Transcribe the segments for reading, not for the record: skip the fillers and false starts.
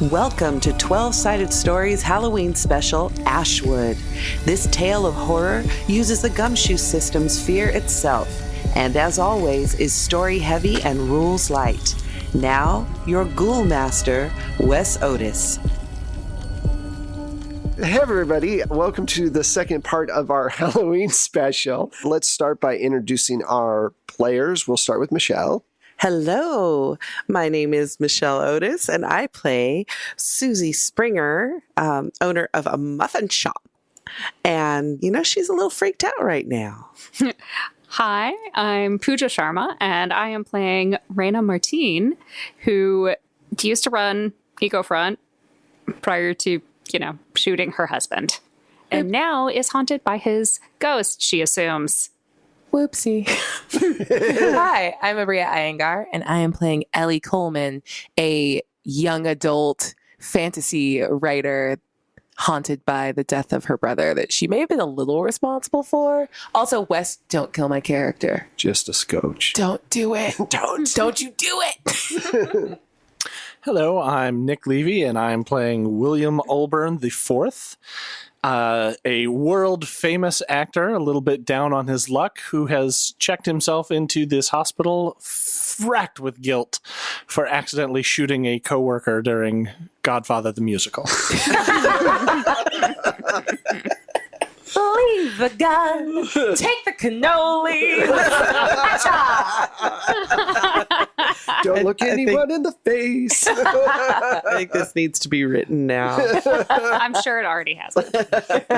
Welcome to 12-Sided Stories Halloween special, Ashwood. This tale of horror uses the Gumshoe system's fear itself, and as always is story heavy and rules light. Now, your ghoul master, Wes Otis. Hey everybody, welcome to the second part of our Halloween special. Let's start by introducing our players. We'll start with Michelle. Hello, my name is Michelle Otis, and I play Susie Springer, owner of a muffin shop. And, she's a little freaked out right now. Hi, I'm Pooja Sharma, and I am playing Raina Martine, who used to run Ecofront prior to, shooting her husband. And now is haunted by his ghost, she assumes. Whoopsie. Hi, I'm Abria Iyengar, and I am playing Ellie Coleman, a young adult fantasy writer haunted by the death of her brother that she may have been a little responsible for. Also, Wes, don't kill my character. Just a scotch. Don't do it. Don't you do it. Hello, I'm Nick Levy, and I'm playing William Olburn IV. A world-famous actor, a little bit down on his luck, who has checked himself into this hospital racked with guilt for accidentally shooting a coworker during Godfather the Musical. Leave the gun, take the cannoli. Don't look anyone in the face. I think this needs to be written now. I'm sure it already has.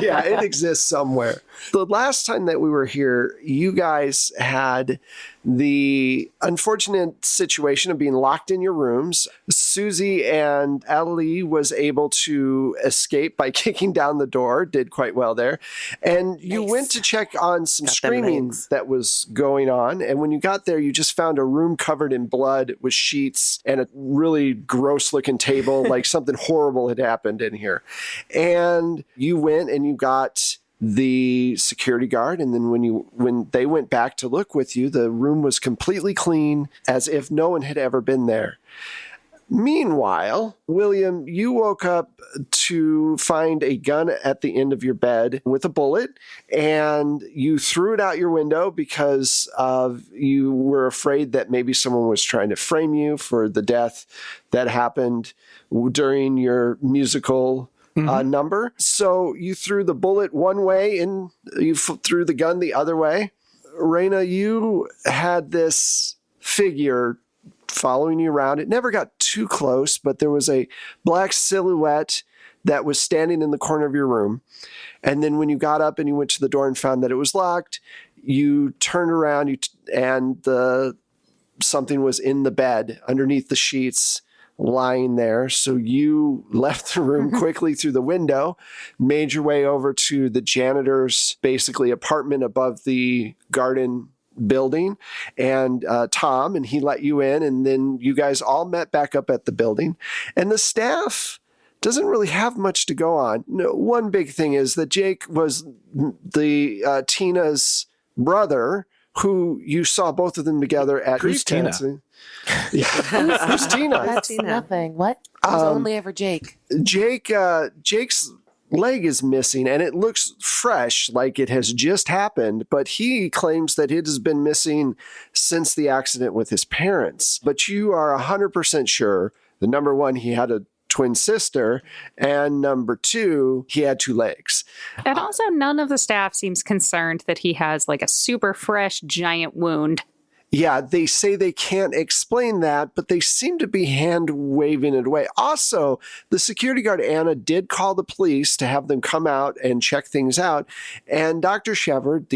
Yeah, it exists somewhere. The last time that we were here, you guys had the unfortunate situation of being locked in your rooms. Susie and Ellie was able to escape by kicking down the door, did quite well there. And you went to check on some screaming that was going on. And when you got there, you just found a room covered in blood with sheets and a really gross looking table, like something horrible had happened in here. And you went and you got the security guard, and then when they went back to look with you, the room was completely clean, as if no one had ever been there. Meanwhile, William, you woke up to find a gun at the end of your bed with a bullet, and you threw it out your window because you were afraid that maybe someone was trying to frame you for the death that happened during your musical number. So you threw the bullet one way and you threw the gun the other way. Raina, you had this figure following you around. It never got too close, but there was a black silhouette that was standing in the corner of your room. And then when you got up and you went to the door and found that it was locked, you turned around and something was in the bed underneath the sheets, lying there. So you left the room quickly through the window, made your way over to the janitor's basically apartment above the garden building, and Tom, and he let you in, and then you guys all met back up at the building. And the staff doesn't really have much to go on. No, one big thing is that Jake was the Tina's brother, who you saw both of them together at Who's Tina? Who's Tina? That's nothing. What? It was only ever Jake. Jake's leg is missing, and it looks fresh, like it has just happened, but he claims that it has been missing since the accident with his parents. But you are 100% sure that, number one, he had a twin sister, and number two, he had two legs. And also, none of the staff seems concerned that he has like a super fresh giant wound. Yeah, they say they can't explain that, but they seem to be hand waving it away. Also, the security guard, Anna, did call the police to have them come out and check things out. And Dr. Shepard,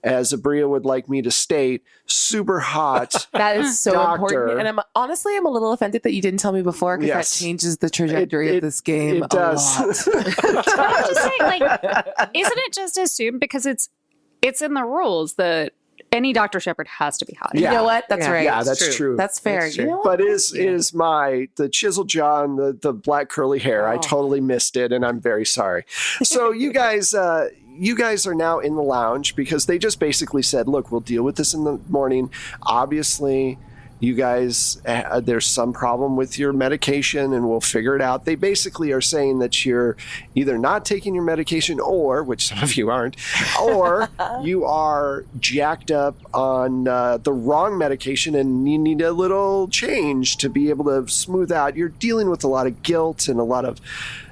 as Abria would like me to state, super hot That is so doctor. important. And I'm a little offended that you didn't tell me before, because that changes the trajectory of this game it does. a lot. I'm just saying, isn't it just assumed because it's in the rules that any Dr. Shepard has to be hot? Yeah. You know what? That's right. Yeah, that's true. That's fair. That's true. You know what? But is the chiseled jaw and the black curly hair. I totally missed it, and I'm very sorry. So you guys are now in the lounge because they just basically said, look, we'll deal with this in the morning. Obviously, you guys, there's some problem with your medication and we'll figure it out. They basically are saying that you're either not taking your medication or, which some of you aren't, or you are jacked up on the wrong medication and you need a little change to be able to smooth out. You're dealing with a lot of guilt and a lot of,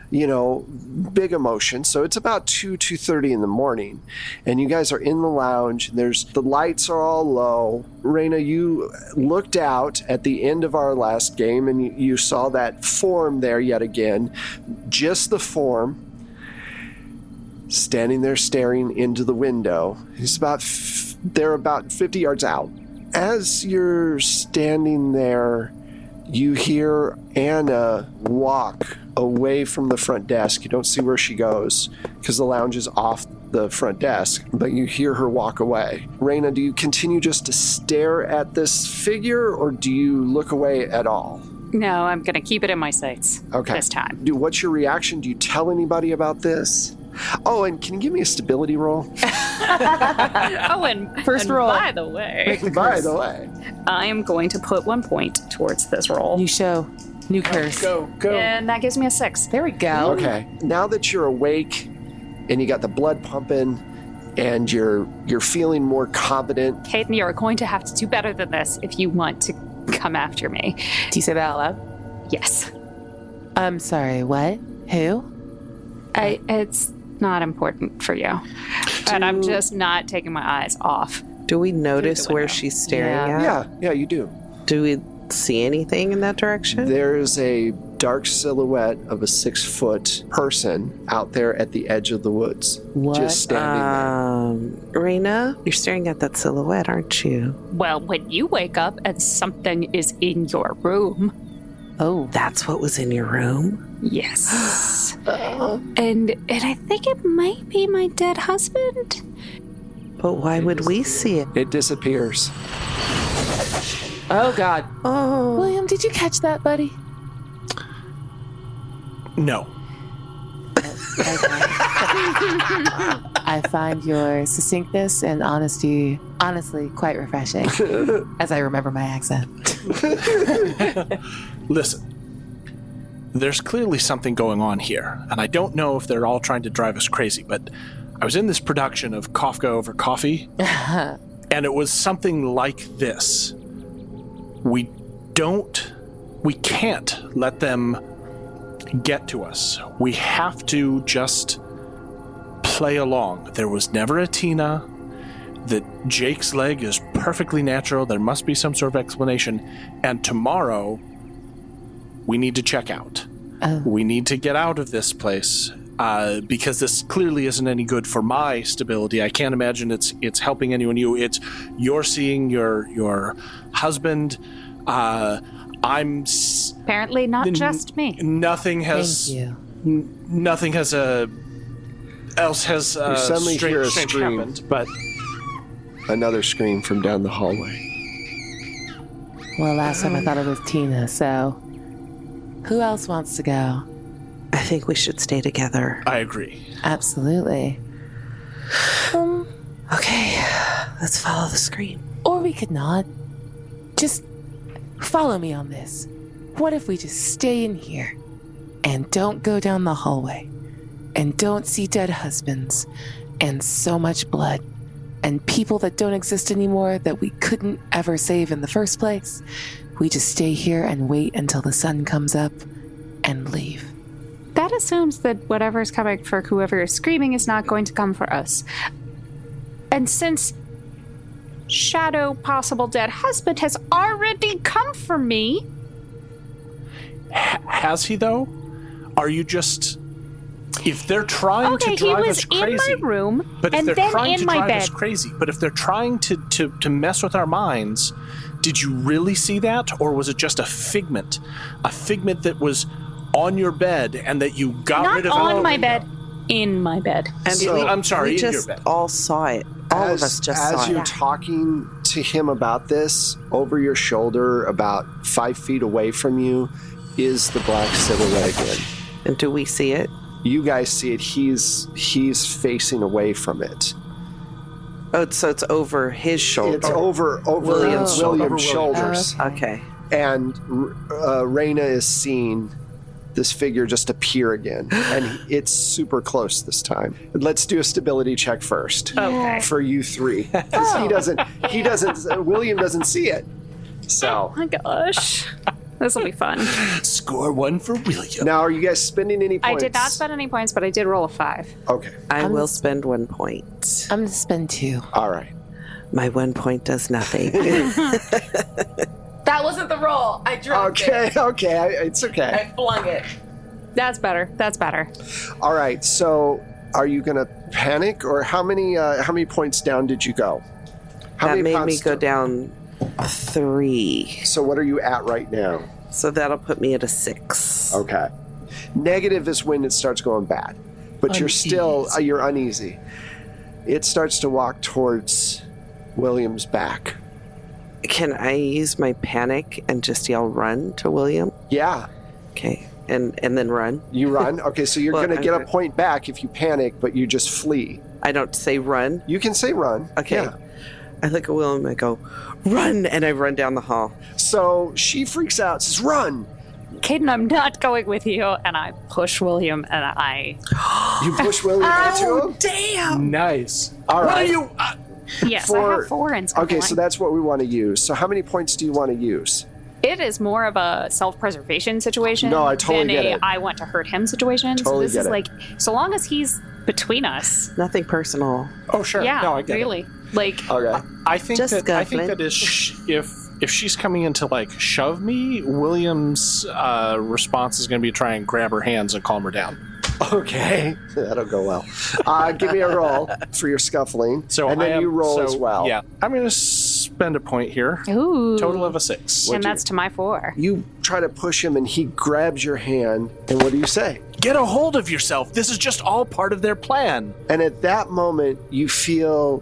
big emotion. So it's about 2:30 in the morning and you guys are in the lounge. The lights are all low. Raina, you looked out at the end of our last game and you saw that form there yet again, just the form standing there staring into the window. They're about 50 yards out. As you're standing there, you hear Anna walk away from the front desk. You don't see where she goes because the lounge is off the front desk, but you hear her walk away. Raina, do you continue just to stare at this figure or do you look away at all? No, I'm going to keep it in my sights this time. What's your reaction? Do you tell anybody about this? Oh, and can you give me a stability roll? First roll. By the way, I am going to put 1 point towards this roll. New show, new curse. Go. And that gives me a 6. There we go. Okay. Now that you're awake and you got the blood pumping and you're feeling more confident. Hayden, you're going to have to do better than this if you want to come after me. Do you say that out loud? Yes. I'm sorry, what? Who? It's not important for you. And I'm just not taking my eyes off. Do we notice where she's staring at? Yeah, you do. Do we see anything in that direction? There's a dark silhouette of a 6-foot person out there at the edge of the woods. What? Just standing there. Raina, you're staring at that silhouette, aren't you? Well, when you wake up and something is in your room. Oh, that's what was in your room? Yes. And I think it might be my dead husband. But why would we see it? It disappears. Oh, God. Oh. William, did you catch that, buddy? No. I find your succinctness and honesty honestly quite refreshing as I remember my accent. Listen, there's clearly something going on here, and I don't know if they're all trying to drive us crazy, but I was in this production of Kafka Over Coffee, and it was something like this. We can't let them get to us. We have to just play along. There was never a Tina. That Jake's leg is perfectly natural. There must be some sort of explanation. And tomorrow, we need to check out. We need to get out of this place because this clearly isn't any good for my stability. I can't imagine it's helping anyone. You're seeing your husband. I'm apparently not just me. Nothing has. Thank you. Nothing has else has suddenly hear a strange scream. happened, but Another scream from down the hallway. Well, last time I thought it was Tina, so who else wants to go? I think we should stay together. I agree. Absolutely. Okay, let's follow the scream. Or we could not. Just follow me on this. What if we just stay in here and don't go down the hallway and don't see dead husbands and so much blood and people that don't exist anymore that we couldn't ever save in the first place? We just stay here and wait until the sun comes up and leave. That assumes that whatever's coming for whoever is screaming is not going to come for us. And since Shadow Possible Dead Husband has already come for me... Has he, though? Are you just... If they're trying to drive us crazy... Okay, he was in my room, but if and they're then trying in to my drive bed. us crazy, but if they're trying to mess with our minds, did you really see that? Or was it just a figment? A figment that was on your bed and that you got rid of... Not on my window? bed. In my bed. And So, I'm sorry, we in your just bed. all saw it. All of us just saw As it. you're talking to him about this, over your shoulder, about 5 feet away from you, is the black silhouette again. And do we see it? You guys see it. He's facing away from it. Oh, so it's over his shoulder. It's over William's William's shoulder. shoulders. Okay. And Raina is seeing this figure just appear again. And it's super close this time. Let's do a stability check first. Okay. For you three. Because William doesn't see it. So. Oh my gosh. This will be fun. Score 1 for William. Now, are you guys spending any I points? did not spend any points, but I did roll a 5. Okay. I will spend 1 point. I'm going to spend 2. All right. My 1 point does nothing. That wasn't the roll. I dropped it. Okay. It's okay. I flung it. That's better. That's better. All right. So, are you going to panic, or how many points down did you go? How That many made pounds me go down 3. So, what are you at right now? So that'll put me at a 6. Okay. Negative is when it starts going bad, but you're uneasy. It starts to walk towards William's back. Can I use my panic and just yell run to William? Yeah, Okay. And then run? you run. Okay, so you're Well, going to get a okay. point back if you panic, but you just flee. I don't say run. You can say run. Okay. Yeah. I look at William and I go, run! And I run down the hall. So she freaks out, says, run! Caden, I'm not going with you. And I push William and I. You push William into him? Damn! Nice. All right. What are you? Yes, I have 4 in scribbling. Okay, so that's what we want to use. So how many points do you want to use? It is more of a self-preservation situation. No, I totally than get a it. I want to hurt him situation. Totally so this get is it. like, so long as he's between us. Nothing personal. Oh, sure. Yeah, No, I get really. it. Like, Okay. I think Just that scuffling. if she's coming in to like shove me, William's response is going to be to try and grab her hands and calm her down. Okay. That'll go well. Give me a roll for your scuffling. So and then you roll as well. Yeah, I'm going to spend a point here. ooh. Total of a 6. And that's to my 4. You try to push him and he grabs your hand. And what do you say? Get a hold of yourself. This is just all part of their plan. And at that moment, you feel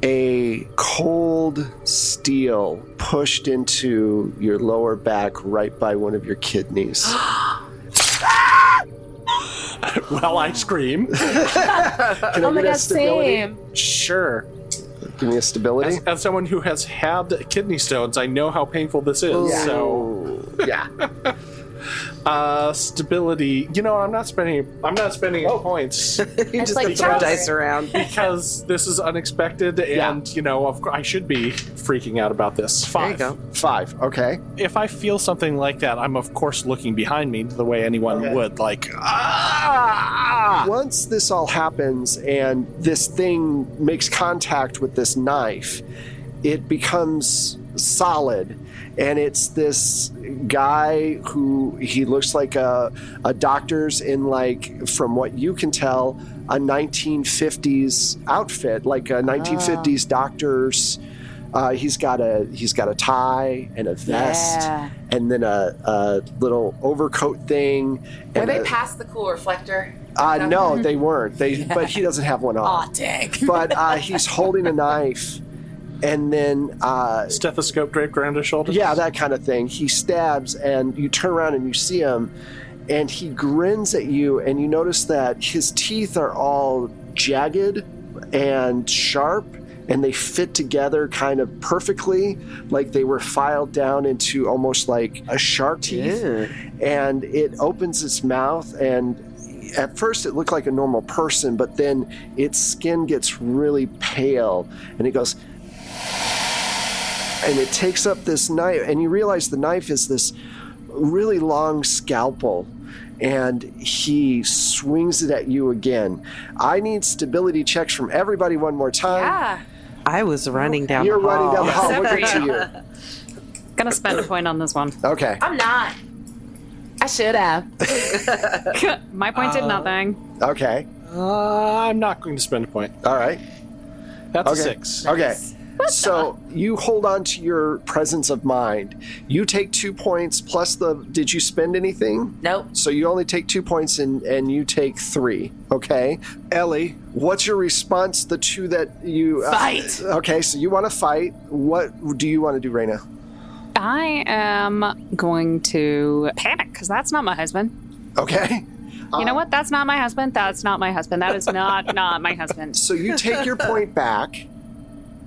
a cold steel pushed into your lower back right by one of your kidneys. Well, I scream. Can I Oh my get a god, stability? same. Sure. Give me a stability. As someone who has had kidney stones, I know how painful this is. Yeah. So, Yeah. stability. You know, I'm not spending any points You It's just like throw chowder. dice around. because this is unexpected, and you know, of course, I should be freaking out about this. 5. There you go. 5. Okay. If I feel something like that, I'm of course looking behind me the way anyone would. Like, Once this all happens and this thing makes contact with this knife, it becomes solid. And it's this guy who he looks like a doctor's in, like, from what you can tell, a 1950s outfit, like a 1950s doctor's. He's got a tie and a vest, Yeah. and then a little overcoat thing. Were And they a- past the cool reflector? no, they weren't. But he doesn't have one on. Aw, dang. But he's holding a knife, and then stethoscope draped around his shoulders. yeah, that kind of thing. He stabs, and you turn around and you see him, and he grins at you, and you notice that his teeth are all jagged and sharp, and they fit together kind of perfectly, like they were filed down into almost like a shark teeth. Yeah. And it opens its mouth, and at first it looked like a normal person, but then its skin gets really pale, and it goes, and it takes up this knife, and you realize the knife is this really long scalpel, and he swings it at you again. I need stability checks from everybody one more time. Yeah. I was running down You're the hall. running down the hall. Except Look for at you. you. Gonna spend a point on this one. Okay. I'm not. I should have. My point did nothing. Okay. I'm not going to spend a point. All right. That's Okay. a 6. Okay. So you hold on to your presence of mind. You take 2 points plus did you spend anything? Nope. So you only take 2 points and you take 3. Okay. Ellie, what's your response? The two that you Fight. Okay, so you want to fight. What do you want to do, Raina? I am going to panic because that's not my husband. Okay. You know what? That's not my husband. That's not my husband. That is not my husband. So you take your point back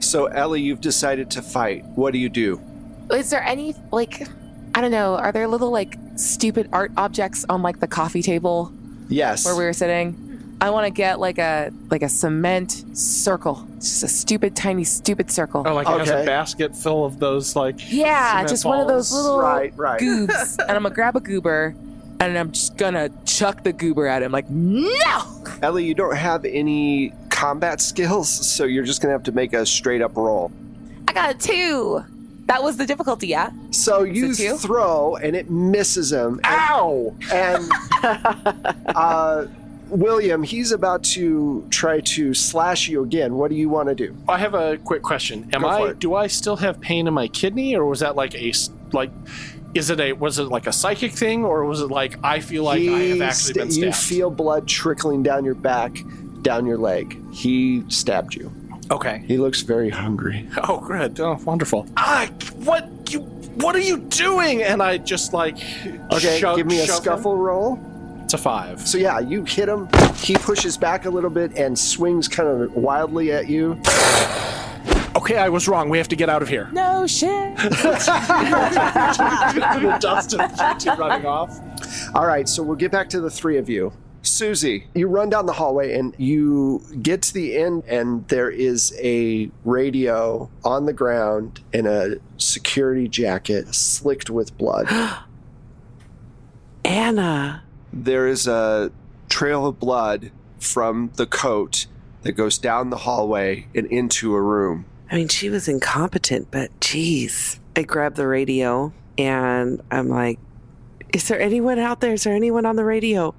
So, Ellie, you've decided to fight. What do you do? Is there any, like, I don't know, are there little, like, stupid art objects on, like, the coffee table Yes. where we were sitting? I want to get, like a cement circle. Just a stupid, tiny, stupid circle. Oh, like it has Okay. a basket full of those, like... Yeah, cement just one of those balls. little Right. goobs. And I'm going to grab a goober, and I'm just going to chuck the goober at him. Like, no! Ellie, you don't have any combat skills, so you're just going to have to make a straight-up roll. I got a 2. That was the difficulty, yeah? So you it 2? throw, and it misses him. Ow! And William, he's about to try to slash you again. What do you want to do? I have a quick question. Go for it. Do I still have pain in my kidney, or was that like was it like a psychic thing, or was it like I feel like I have actually been stabbed? You feel blood trickling down your back, down your leg. He stabbed you. Okay. He looks very hungry. Oh, good. Oh, wonderful. What are you doing? And I just like Okay, give me a shove scuffle roll. him. It's a 5. So yeah, you hit him. He pushes back a little bit and swings kind of wildly at you. Okay, I was wrong. We have to get out of here. No shit. The dust of you running off. All right, so we'll get back to the three of you. Susie, you run down the hallway and you get to the end, and there is a radio on the ground and a security jacket slicked with blood. Anna. There is a trail of blood from the coat that goes down the hallway and into a room. I mean, she was incompetent, but geez. I grabbed the radio and I'm like, is there anyone out there? Is there anyone on the radio?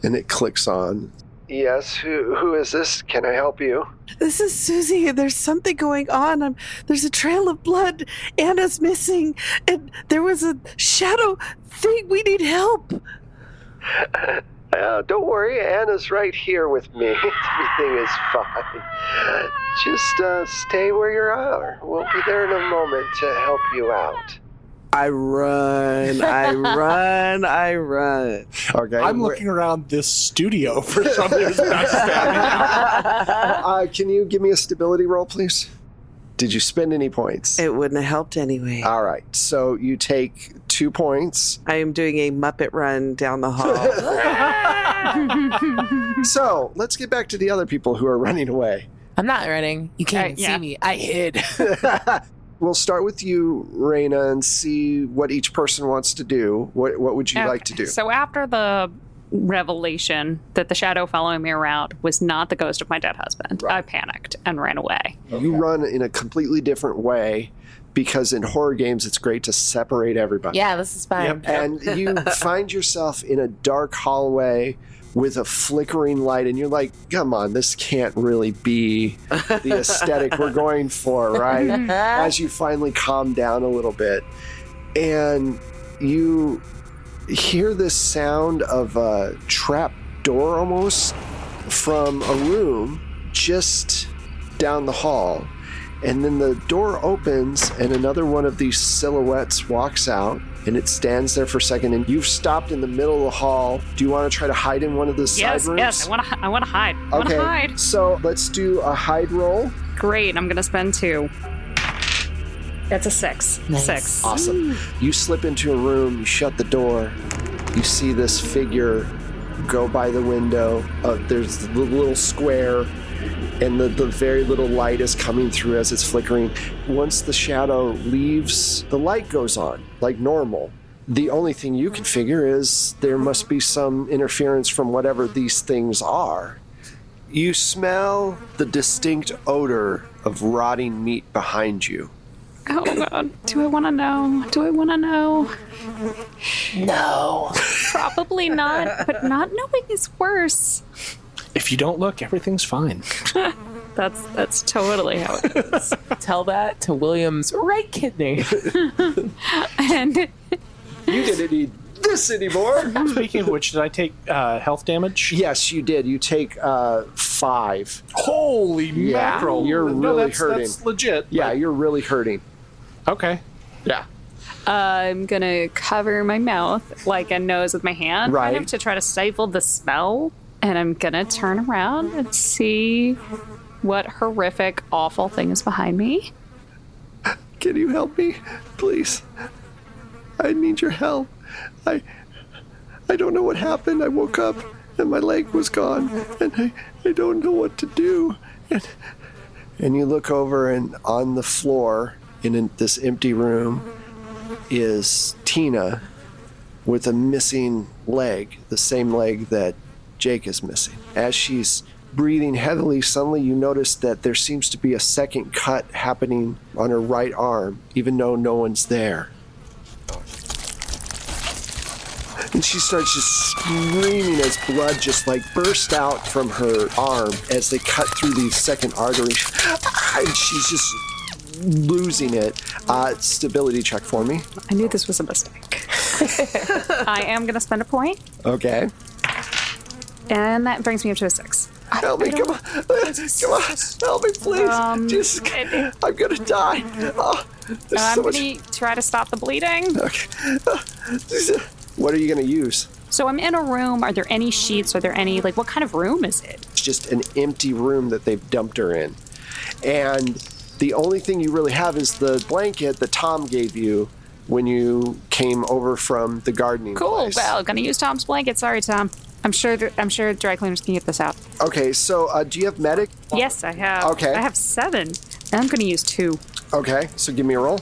And it clicks on. Yes, who is this? Can I help you? This is Susie. There's something going on. There's a trail of blood. Anna's missing. And there was a shadow thing. We need help. Don't worry, Anna's right here with me. Everything is fine. Just stay where you are. We'll be there in a moment to help you out. I run. Okay. I'm looking around this studio for something who's backstabbing. Can you give me a stability roll, please? Did you spend any points? It wouldn't have helped anyway. All right. So you take 2 points. I am doing a Muppet run down the hall. So let's get back to the other people who are running away. I'm not running. You can't even see me. I hid. We'll start with you, Raina, and see what each person wants to do. What would you like to do? So after the revelation that the shadow following me around was not the ghost of my dead husband, I panicked and ran away. You run in a completely different way because in horror games, it's great to separate everybody. Yeah, this is fine. Yep. And you find yourself in a dark hallway with a flickering light, and you're like, come on, this can't really be the aesthetic we're going for, right? As you finally calm down a little bit, and you hear this sound of a trap door almost from a room just down the hall. And then the door opens and another one of these silhouettes walks out, and it stands there for a second, and you've stopped in the middle of the hall. Do you want to try to hide in one of the side rooms? Yes, I want to hide. I want to hide. So let's do a hide roll. Great, I'm going to spend 2. That's a 6. Nice. 6. Awesome. You slip into a room, you shut the door, you see this figure go by the window. There's the little square, and the very little light is coming through as it's flickering. Once the shadow leaves, the light goes on like normal. The only thing you can figure is there must be some interference from whatever these things are. You smell the distinct odor of rotting meat behind you. Oh, God. Do I want to know? No. Probably not, but not knowing is worse. If you don't look, everything's fine. That's totally how it is. Tell that to William's right kidney. And You didn't need this anymore. Speaking of which, did I take health damage? Yes, you did. You take 5. Holy mackerel. You're really hurting. That's legit. Yeah, you're really hurting. Okay. Yeah. I'm going to cover my mouth like a nose with my hand, Right. kind of to try to stifle the smell. And I'm going to turn around and see what horrific, awful thing is behind me. Can you help me? Please. I need your help. I don't know what happened. I woke up and my leg was gone and I don't know what to do. And you look over and on the floor in this empty room is Tina with a missing leg, the same leg that Jake is missing. As she's breathing heavily, suddenly you notice that there seems to be a second cut happening on her right arm, even though no one's there. And she starts just screaming as blood just like bursts out from her arm as they cut through these second arteries. And she's just losing it. Stability check for me. I knew this was a mistake. I am going to spend a point, Okay. and that brings me up to a 6. Help me, come on. Come on. Help me, please. I'm going to die. Oh, there's I'm so much. going to try to stop the bleeding. Okay. What are you going to use? So I'm in a room. Are there any sheets? Are there any, what kind of room is it? It's just an empty room that they've dumped her in. And the only thing you really have is the blanket that Tom gave you when you came over from the gardening Cool. place. Well, going to use Tom's blanket. Sorry, Tom. I'm sure dry cleaners can get this out. Okay, so do you have medic? Yes, I have. Okay. I have 7. I'm going to use 2. Okay, so give me a roll.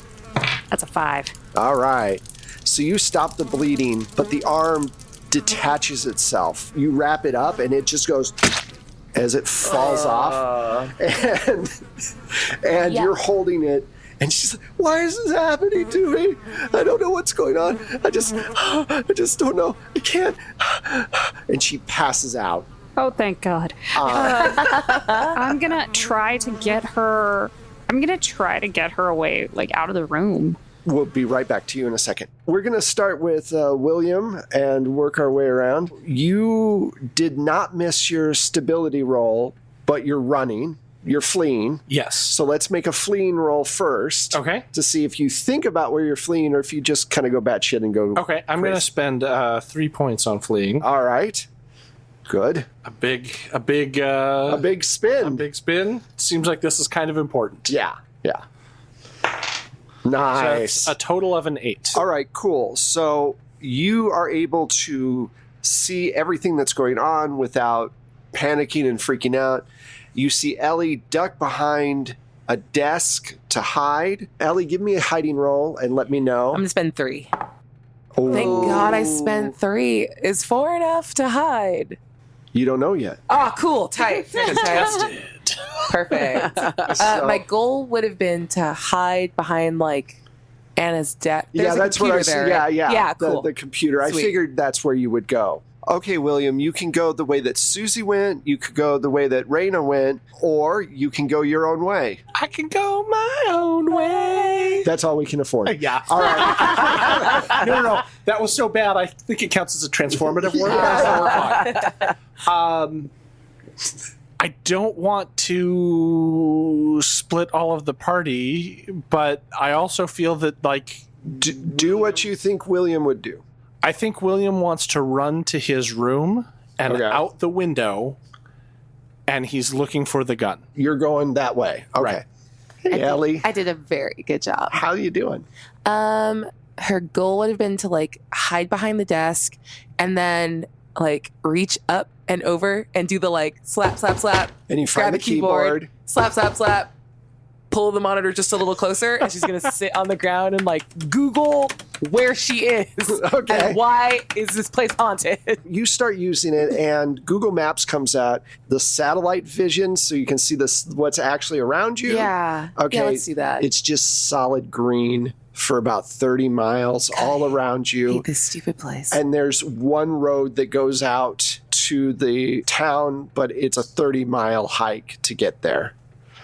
That's a 5. All right. So you stop the bleeding, but the arm detaches itself. You wrap it up, and it just goes as it falls off. And you're holding it, and she's like, why is this happening to me? I don't know what's going on. I just don't know. I can't. And she passes out. Oh, thank God. I'm going to try to get her... away, out of the room. We'll be right back to you in a second. We're going to start with William and work our way around. You did not miss your stability roll, but you're running. You're fleeing. Yes. So let's make a fleeing roll first. Okay. To see if you think about where you're fleeing or if you just kind of go batshit and go. Okay, I'm going to spend 3 points on fleeing. All right. Good. A big A big spin. A big spin. Seems like this is kind of important. Yeah. So Nice. that's a total of an 8. All right, cool. So you are able to see everything that's going on without panicking and freaking out. You see Ellie duck behind a desk to hide. Ellie, give me a hiding roll and let me know. I'm going to spend 3. Oh, Thank God I spent 3. Is 4 enough to hide? you don't know yet. Oh, cool. Tight. Tested. Perfect. My goal would have been to hide behind Anna's desk. Yeah, that's what I there. see. Right? Yeah, the, cool. the computer. Sweet. I figured that's where you would go. Okay, William, you can go the way that Susie went, you could go the way that Raina went, or you can go your own way. I can go my own way. That's all we can afford. Yeah. All right. No. That was so bad. I think it counts as a transformative word. So we're fine. I don't want to split all of the party, but I also feel that, Do what you think William would do. I think William wants to run to his room and out the window, and he's looking for the gun. You're going that way. Okay. Right. Hey, Ellie. I did a very good job. How are you doing? Her goal would have been to hide behind the desk and then reach up and over and do the slap, slap, slap. And you grab find a the keyboard. Slap, slap, slap. Pull the monitor just a little closer, and she's gonna sit on the ground and Google where she is. Okay. And why is this place haunted? You start using it, and Google Maps comes out. The satellite vision, so you can see what's actually around you. Yeah. Okay. Yeah, let's do that. It's just solid green for about 30 miles all around I you. hate this stupid place. And there's one road that goes out to the town, but it's a 30-mile hike to get there.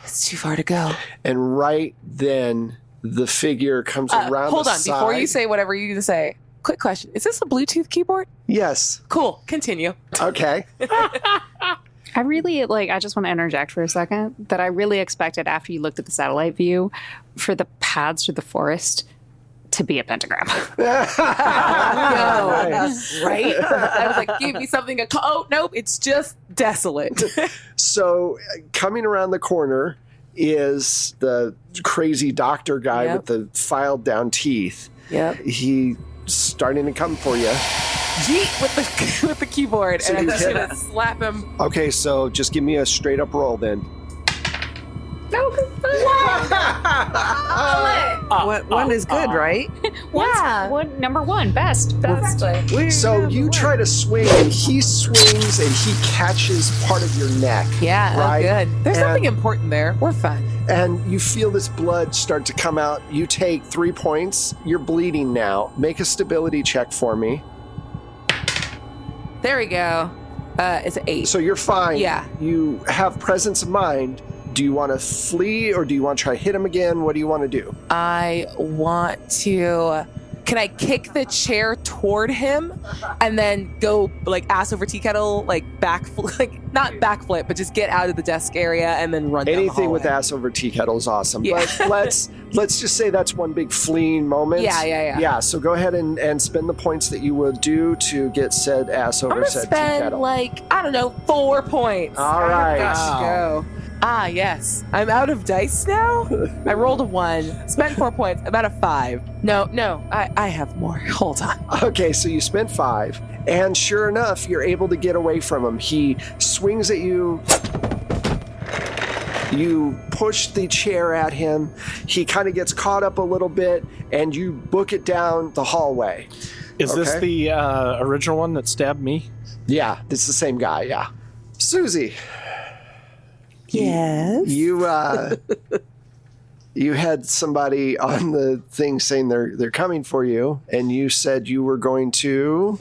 It's too far to go. And right then, the figure comes around Hold the on, side. before you say whatever you're gonna say. Quick question: is this a Bluetooth keyboard? Yes. Cool. Continue. Okay. I really, I just want to interject for a second that I really expected after you looked at the satellite view for the paths through the forest to be a pentagram. Nice. Right? I was like, give me something. Oh, nope. It's just desolate. So coming around the corner is the crazy doctor guy Yep. with the filed down teeth. Yep. He's starting to come for you. Yeet with the keyboard, So and you I'm just hit gonna slap him. Okay, so just give me a straight up roll then. What one is good, right? Number one, best. Exactly. So you try to swing, and he swings, and he catches part of your neck. Yeah, right? good. There's And- something important there. We're fine. And you feel this blood start to come out. You take 3 points. You're bleeding now. Make a stability check for me. There we go. It's an 8. So you're fine. Yeah. You have presence of mind. Do you want to flee or do you want to try hit him again? What do you want to do? I want to. Can I kick the chair toward him and then go like ass over tea kettle, like not backflip, but just get out of the desk area and then run down the Anything with hallway. ass over tea kettle is awesome. Yeah. But let's just say that's one big fleeing moment. Yeah. Yeah, so go ahead and spend the points that you would do to get said ass I'm over gonna said tea spend kettle. like, I don't know, 4 points. All right. Got to go. Ah, yes. I'm out of dice now? I rolled a 1, spent 4 points, I'm at a 5. No, I have more. Hold on. Okay, so you spent 5, and sure enough, you're able to get away from him. He swings at you. You push the chair at him. He kind of gets caught up a little bit, and you book it down the hallway. Is this Okay. the original one that stabbed me? Yeah, it's the same guy, yeah. Susie, Yes. you you had somebody on the thing saying they're coming for you, and you said you were going to.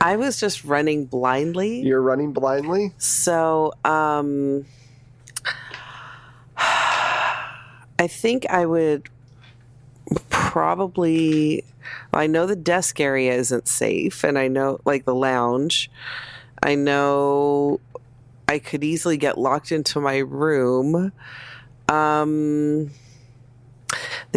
I was just running blindly. You're running blindly. So, I think I would probably. I know the desk area isn't safe, and I know, like, the lounge. I know I could easily get locked into my room. The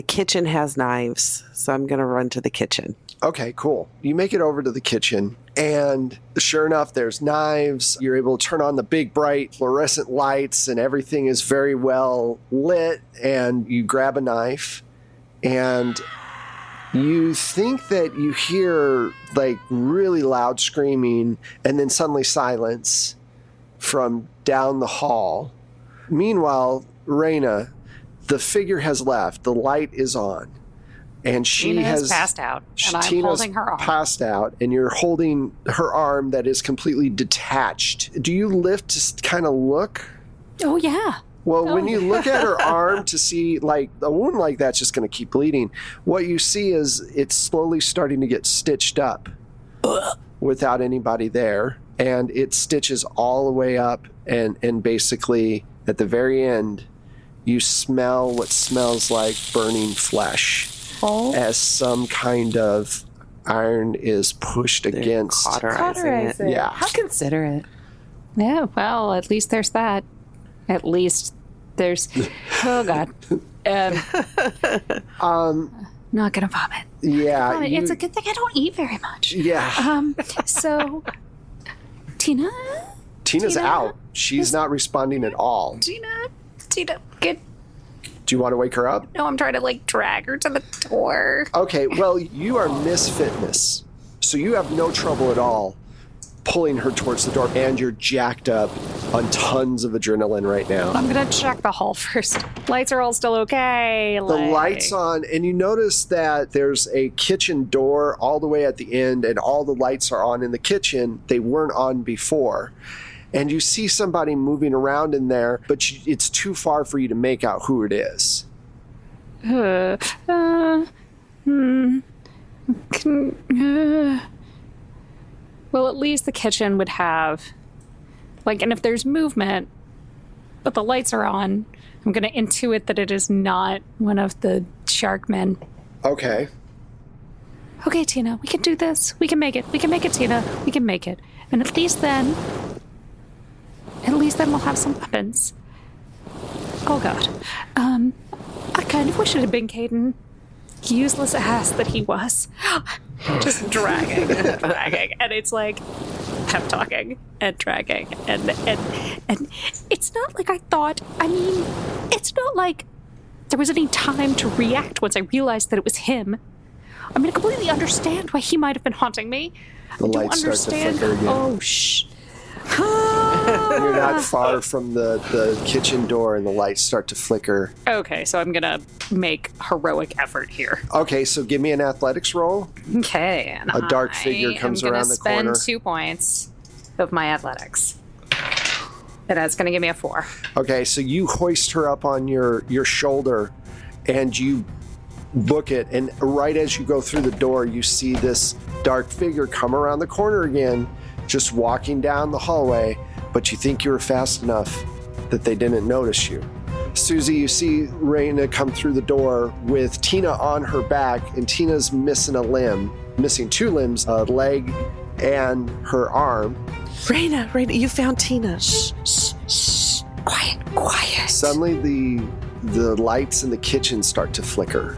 kitchen has knives, so I'm going to run to the kitchen. Okay, cool. You make it over to the kitchen, and sure enough, there's knives. You're able to turn on the big, bright, fluorescent lights, and everything is very well lit. And you grab a knife, and you think that you hear like really loud screaming, and then suddenly silence from down the hall. Meanwhile, Raina, the figure has left. The light is on. And she Tina has is passed out, and I'm Tina's holding her arm. passed out, and you're holding her arm that is completely detached. Do you lift to kind of look? Oh, yeah. Well, Oh, when you look at her arm to see, like, a wound like that's just going to keep bleeding. What you see is it's slowly starting to get stitched up without anybody there, and it stitches all the way up, and basically at the very end, you smell what smells like burning flesh. As some kind of iron is pushed against. Cauterizing it. Yeah. How considerate. Yeah, well, at least there's that. At least there's. Oh, God. Not gonna vomit. Yeah. Vomit. It's a good thing I don't eat very much. Yeah. So, Tina, Tina's Tina? out. She's not responding at all. good. Do you want to wake her up? No, I'm trying to like drag her to the door. Okay, well, you are Miss Fitness, so you have no trouble at all pulling her towards the door, and you're jacked up on tons of adrenaline right now. I'm gonna check the hall first. Lights are all still okay. The lights on, and you notice that there's a kitchen door all the way at the end, and all the lights are on in the kitchen. They weren't on before. And you see somebody moving around in there, but it's too far for you to make out who it is. Well, at least the kitchen would have, like, and if there's movement, but the lights are on, I'm going to intuit that it is not one of the shark men. Okay. Okay, Tina, we can do this. We can make it. We can make it, Tina. We can make it. And at least then we'll have some weapons. Oh, God. I kind of wish it had been Caden. Useless ass that he was. Just dragging. And it's like, pep talking and dragging, and it's not like I thought. I mean, it's not like there was any time to react once I realized that it was him. I mean, I completely understand why he might have been haunting me. The lights start to flicker again. Oh, shh. You're not far from the kitchen door, and the lights start to flicker. Okay, so I'm gonna make heroic effort here. Okay, so give me an athletics roll. Okay, and A dark figure comes around the corner. I'm gonna spend 2 points of my athletics. And that's gonna give me a 4. Okay, so you hoist her up on your shoulder, and you book it, and right as you go through the door, you see this dark figure come around the corner again, just walking down the hallway, but you think you were fast enough that they didn't notice you. Susie, you see Raina come through the door with Tina on her back, and Tina's missing a limb, missing 2 limbs, a leg and her arm. Raina, you found Tina. Shh, shh, shh. Quiet. Suddenly the lights in the kitchen start to flicker.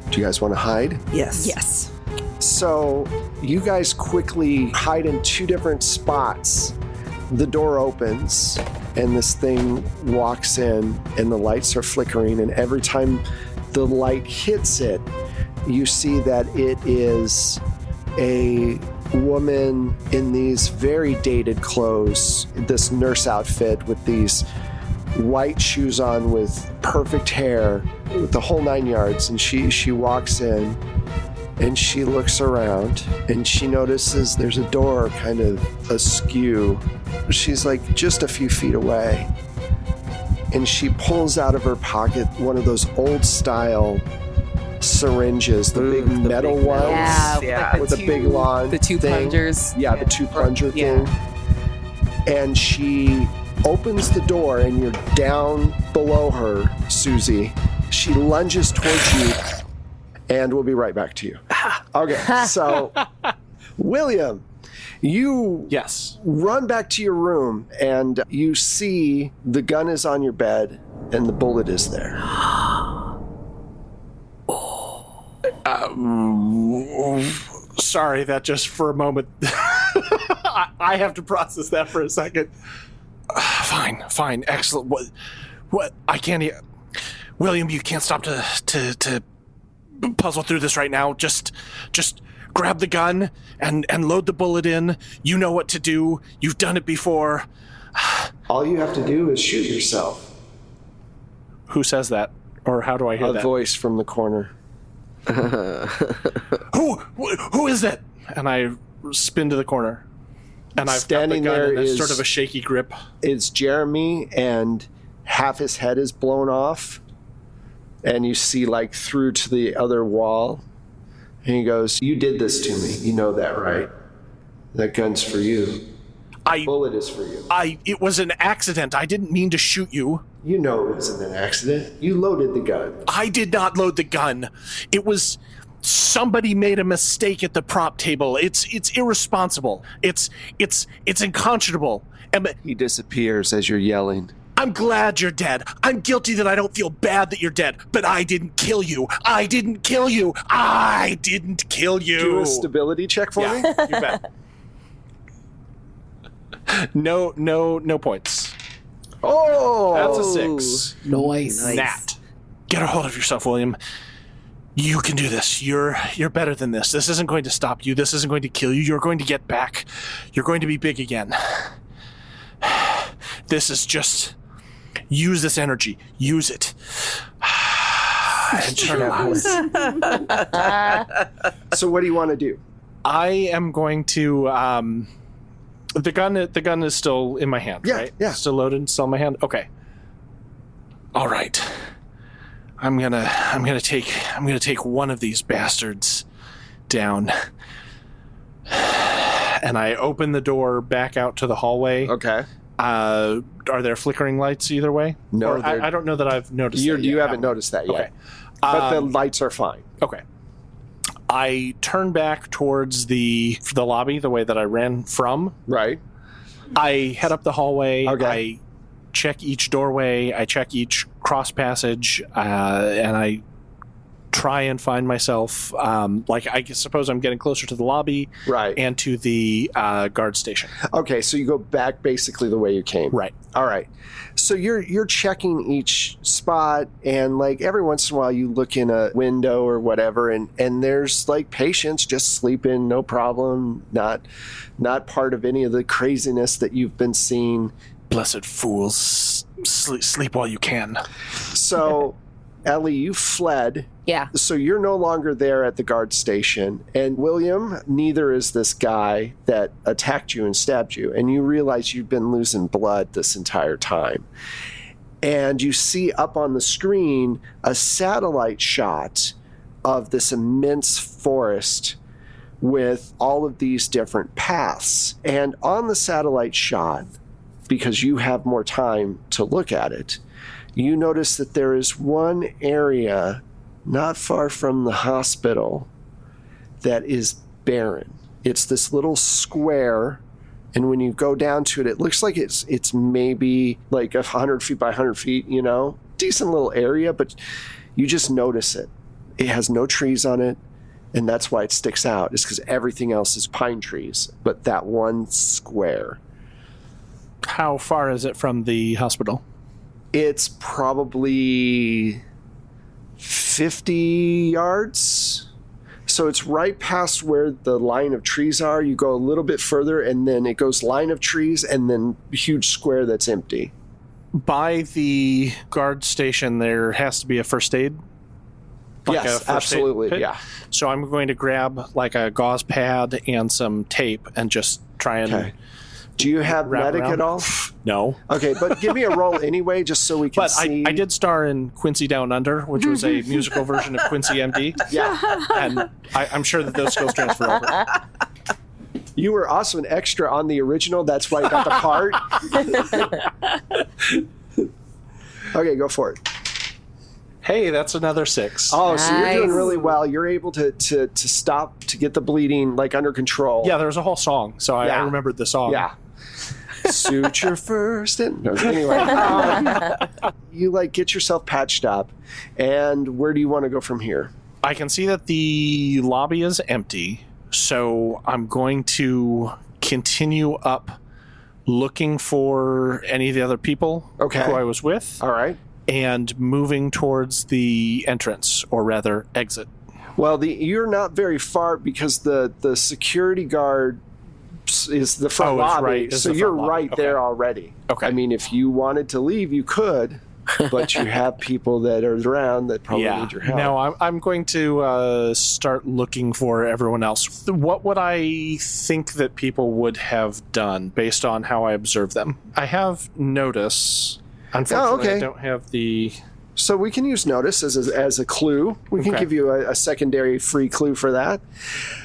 Do you guys want to hide? Yes. So you guys quickly hide in 2 different spots. The door opens and this thing walks in, and the lights are flickering, and every time the light hits it, you see that it is a woman in these very dated clothes, this nurse outfit with these white shoes on with perfect hair, with the whole 9 yards, and she walks in. And she looks around, and she notices there's a door kind of askew. She's like just a few feet away. And she pulls out of her pocket one of those old style syringes, the big metal ones. Yeah, with the big long the 2 thing. plungers. Yeah, the 2 plunger Yeah. thing. And she opens the door, and you're down below her, Susie. She lunges towards you. And we'll be right back to you. Okay, so William, you run back to your room, and you see the gun is on your bed and the bullet is there. Sorry, that just for a moment. I have to process that for a second. Fine, excellent. What? I can't. William, you can't stop to puzzle through this right now. Just grab the gun and load the bullet in. You know what to do. You've done it before. All you have to do is shoot yourself. Who says that? Or how do I hear that? A voice from the corner. Who is that? And I spin to the corner. And I've standing got the gun there in a is sort of a shaky grip. It's Jeremy, and half his head is blown off. And you see like through to the other wall. And he goes, "You did this to me. You know that, right? That gun's for you. The bullet is for you. It was an accident. I didn't mean to shoot you. You know it wasn't an accident. You loaded the gun." I did not load the gun. It was somebody made a mistake at the prop table. It's irresponsible. It's unconscionable. He disappears as you're yelling. I'm glad you're dead. I'm guilty that I don't feel bad that you're dead, but I didn't kill you. I didn't kill you. I didn't kill you. Do a stability check for me. You bet. No points. Oh, That's a 6. Nice. Nat. Get a hold of yourself, William. You can do this. You're better than this. This isn't going to stop you. This isn't going to kill you. You're going to get back. You're going to be big again. This is just... Use this energy. Use it. And turn it on. So what do you want to do? I am going to... The gun is still in my hand, right? Yeah. Still loaded, still in my hand? Okay. All right. I'm gonna take one of these bastards down. And I open the door back out to the hallway. Okay. Are there flickering lights either way? No, Or I don't know that I've noticed that You yet. haven't noticed that yet. Okay. But the lights are fine. Okay. I turn back towards the lobby, the way that I ran from. Right. I head up the hallway. Okay. I check each doorway. I check each cross passage, and I try and find myself, I suppose I'm getting closer to the lobby, Right. and to the guard station. Okay, so you go back basically the way you came. Right. All right. So you're checking each spot, and like every once in a while you look in a window or whatever, and there's like patients just sleeping, no problem, not part of any of the craziness that you've been seeing. Blessed fools, sleep while you can. So, Ellie, you fled. Yeah. So you're no longer there at the guard station. And William, neither is this guy that attacked you and stabbed you. And you realize you've been losing blood this entire time. And you see up on the screen a satellite shot of this immense forest with all of these different paths. And on the satellite shot, because you have more time to look at it, you notice that there is one area not far from the hospital that is barren. It's this little square, and when you go down to it, it looks like it's maybe like 100 feet by 100 feet, decent little area, but you just notice it. It has no trees on it, and that's why it sticks out. It's because everything else is pine trees, but that one square. How far is it from the hospital? It's probably 50 yards. So it's right past where the line of trees are. You go a little bit further, and then it goes line of trees and then huge square that's empty. By the guard station, there has to be a first aid. Yes, a first absolutely. aid pit. Yeah. So I'm going to grab like a gauze pad and some tape and just try and... Okay. Do you have wrap medic around. at all? No. Okay, but give me a roll anyway, just so we can But see. I did star in Quincy Down Under, which was a musical version of Quincy MD. Yeah. And I'm sure that those skills transfer over. You were also an extra on the original. That's why you got the part. Okay, go for it. Hey, that's another 6. Oh, so you're doing Nice. really well. You're able to stop, to get the bleeding like under control. Yeah, there was a whole song, so I Yeah. remembered the song. Yeah. Suture first. No, anyway, you like get yourself patched up, and where do you want to go from here? I can see that the lobby is empty, so I'm going to continue up looking for any of the other people Okay. who I was with, All right. and moving towards the entrance, or rather exit. Well, you're not very far because the security guard is the front Oh, it's lobby, right- is so the you're front lobby. right Okay. there already. Okay. I mean, if you wanted to leave, you could, but you have people that are around that probably need your help. No, I'm going to start looking for everyone else. What would I think that people would have done based on how I observed them? I have notice. Unfortunately, okay. I don't have the... So we can use notice as a clue. We can Okay. give you a secondary free clue for that.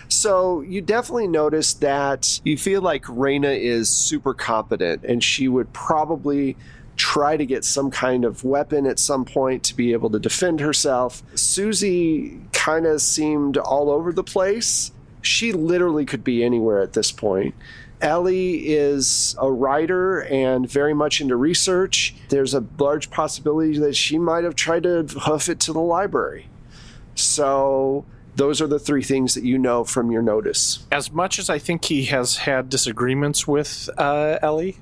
So you definitely notice that you feel like Raina is super competent, and she would probably try to get some kind of weapon at some point to be able to defend herself. Susie kind of seemed all over the place. She literally could be anywhere at this point. Ellie is a writer and very much into research. There's a large possibility that she might have tried to hoof it to the library. So those are the 3 things that you know from your notice. As much as I think he has had disagreements with Ellie,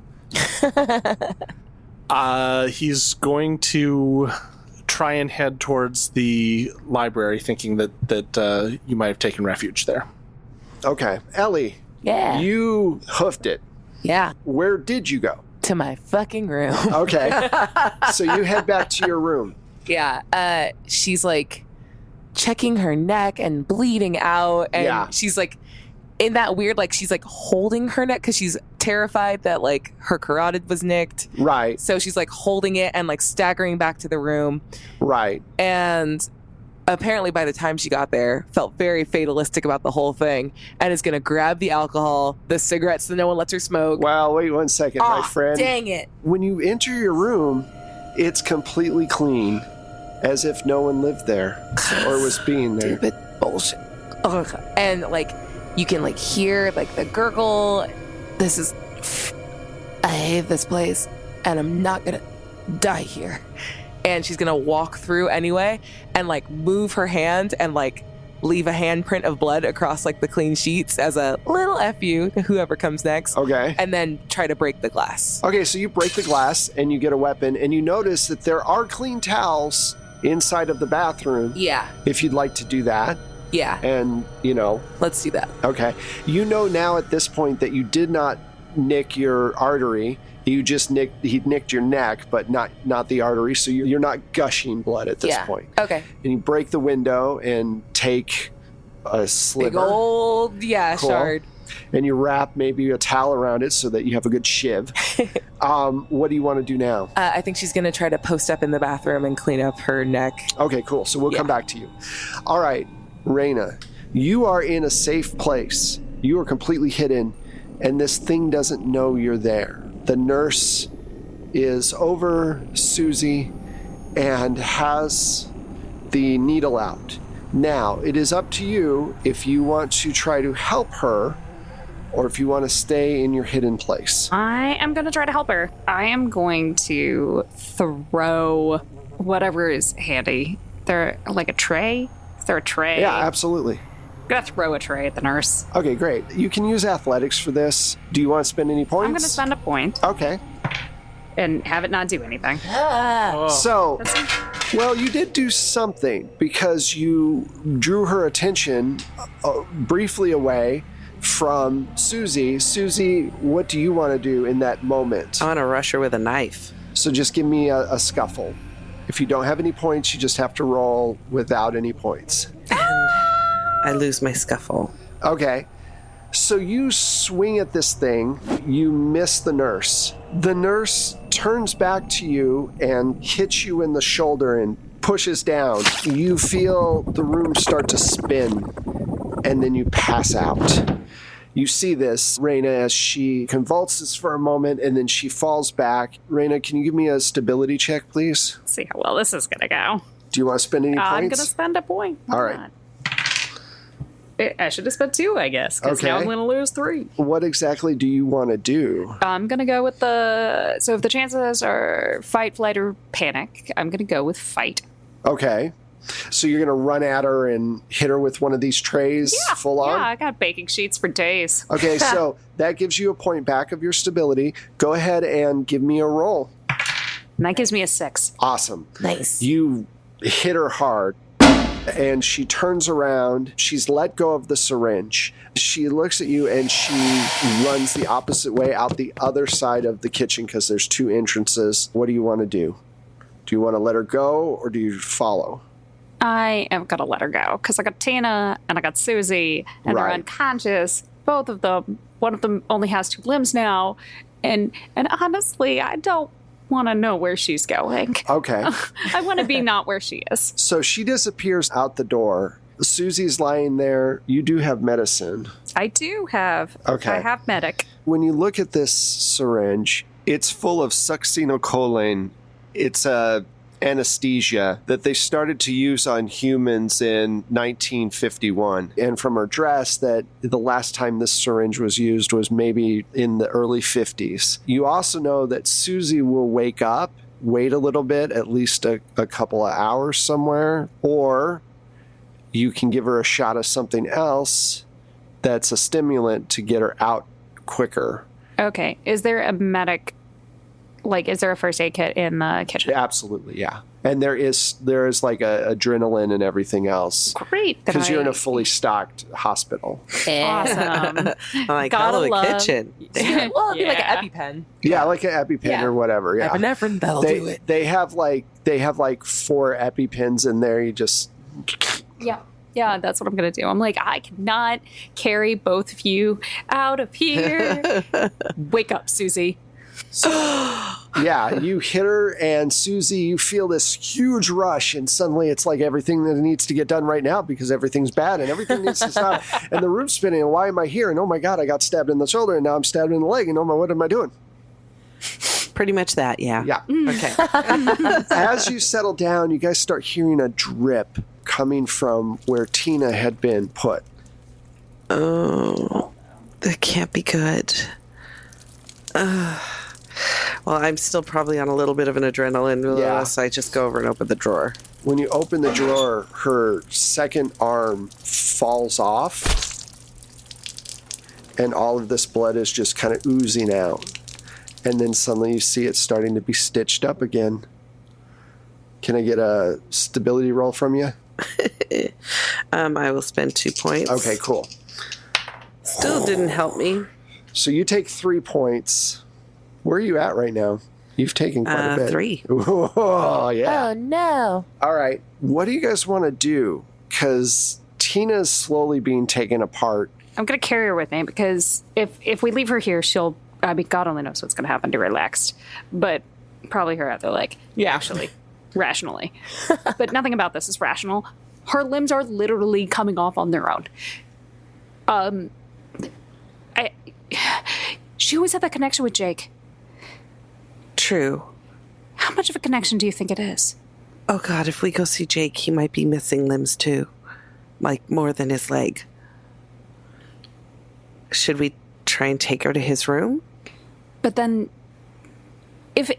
he's going to try and head towards the library, thinking that you might have taken refuge there. Okay. Ellie, Yeah. you hoofed it. Yeah. Where did you go? To my fucking room. Okay. So you head back to your room. Yeah. She's like checking her neck and bleeding out. And Yeah. she's like in that weird, like she's like holding her neck because she's terrified that like her carotid was nicked. Right. So she's like holding it and like staggering back to the room. Right. And apparently by the time she got there, felt very fatalistic about the whole thing and is going to grab the alcohol, the cigarettes that no one lets her smoke. Well, wait 1 second, my Aw, friend. dang it. When you enter your room, it's completely clean, as if no one lived there or was being there. Stupid bullshit. Ugh. And like you can like hear like the gurgle. I hate this place and I'm not gonna die here. and she's gonna walk through anyway and like move her hand and like leave a handprint of blood across like the clean sheets as a little F you to whoever comes next. Okay. And then try to break the glass. Okay, so you break the glass and you get a weapon, and you notice that there are clean towels inside of the bathroom. Yeah. If you'd like to do that. Yeah. And, Let's do that. okay. You know now at this point that you did not nick your artery. He nicked your neck, but not the artery, so you're not gushing blood at this point. Okay. And you break the window and take a sliver. Big old, Cool. shard. And you wrap maybe a towel around it so that you have a good shiv. What do you want to do now? I think she's going to try to post up in the bathroom and clean up her neck. Okay, cool. So we'll come back to you. All right, Raina, you are in a safe place. You are completely hidden, and this thing doesn't know you're there. The nurse is over Susie and has the needle out. Now, it is up to you if you want to try to help her or if you want to stay in your hidden place. I am going to try to help her. I am going to throw whatever is handy. There, like a tray? Is there a tray? Yeah, absolutely. I'm going to throw a tray at the nurse. Okay, great. You can use athletics for this. Do you want to spend any points? I'm going to spend a point Okay. and have it not do anything. So, well, you did do something because you drew her attention briefly away from Susie. Susie, what do you want to do in that moment? I want to rush her with a knife. So just give me a scuffle. If you don't have any points, you just have to roll without any points. I lose my scuffle. Okay. So you swing at this thing, you miss the nurse. The nurse turns back to you and hits you in the shoulder and pushes down. You feel the room start to spin, and then you pass out. You see this, Raina, as she convulses for a moment, and then she falls back. Raina, can you give me a stability check, please? Let's see how well this is going to go. Do you want to spend any points? I'm going to spend a point. Why All right. not? I should have spent 2, I guess, because now Okay. I'm going to lose 3. What exactly do you want to do? I'm going to go with so if the chances are fight, flight, or panic, I'm going to go with fight. Okay. So you're going to run at her and hit her with one of these trays full on? Yeah, I got baking sheets for days. Okay, so that gives you a point back of your stability. Go ahead and give me a roll. And that gives me a 6. Awesome. Nice. You hit her hard, and she turns around. She's let go of the syringe. She looks at you, and she runs the opposite way out the other side of the kitchen because there's 2 entrances. What do you want to do? Do you want to let her go, or do you follow? I am going to let her go because I got Tina and I got Susie and they're Right. unconscious. Both of them. One of them only has 2 limbs now. And honestly, I don't want to know where she's going. Okay. I want to be not where she is. So she disappears out the door. Susie's lying there. You do have medicine. I do have. Okay. I have medic. When you look at this syringe, it's full of succinylcholine. It's a anesthesia that they started to use on humans in 1951. And from her dress, that the last time this syringe was used was maybe in the early 50s. You also know that Susie will wake up, wait a little bit, at least a couple of hours somewhere, or you can give her a shot of something else that's a stimulant to get her out quicker. Okay. Is there a medic? Like, is there a first aid kit in the kitchen? Absolutely, yeah. And there is like a adrenaline and everything else. Great. Because you're in a fully stocked hospital. Awesome. I'm like, Gotta oh, the love- kitchen. Well, it'd be like Yeah. an EpiPen. Yeah, like an EpiPen Yeah. or whatever. Yeah. Epinephrine, that'll do it. They have like 4 EpiPens in there. You just Yeah, that's what I'm going to do. I'm like, I cannot carry both of you out of here. Wake up, Susie. yeah, you hit her, and Susie, you feel this huge rush, and suddenly it's like everything that needs to get done right now because everything's bad and everything needs to stop. And the room's spinning, and why am I here? And oh my God, I got stabbed in the shoulder, and now I'm stabbed in the leg, and oh my, what am I doing? Pretty much that, yeah. Yeah. Okay. As you settle down, you guys start hearing a drip coming from where Tina had been put. Oh, that can't be good. Well, I'm still probably on a little bit of an adrenaline, Yeah. so I just go over and open the drawer. When you open the drawer, her second arm falls off, and all of this blood is just kind of oozing out. And then suddenly you see it starting to be stitched up again. Can I get a stability roll from you? I will spend 2 points. Okay, cool. Still didn't help me. So you take 3 points. Where are you at right now? You've taken quite a bit. 3. Oh, yeah. Oh, no. All right. What do you guys want to do? Because Tina's slowly being taken apart. I'm going to carry her with me because if we leave her here, she'll, I mean, God only knows what's going to happen to her next. But probably her other leg. Yeah. Actually, rationally. But nothing about this is rational. Her limbs are literally coming off on their own. She always had that connection with Jake. True. How much of a connection do you think it is? Oh, God, if we go see Jake, he might be missing limbs, too. Like, more than his leg. Should we try and take her to his room? But then, if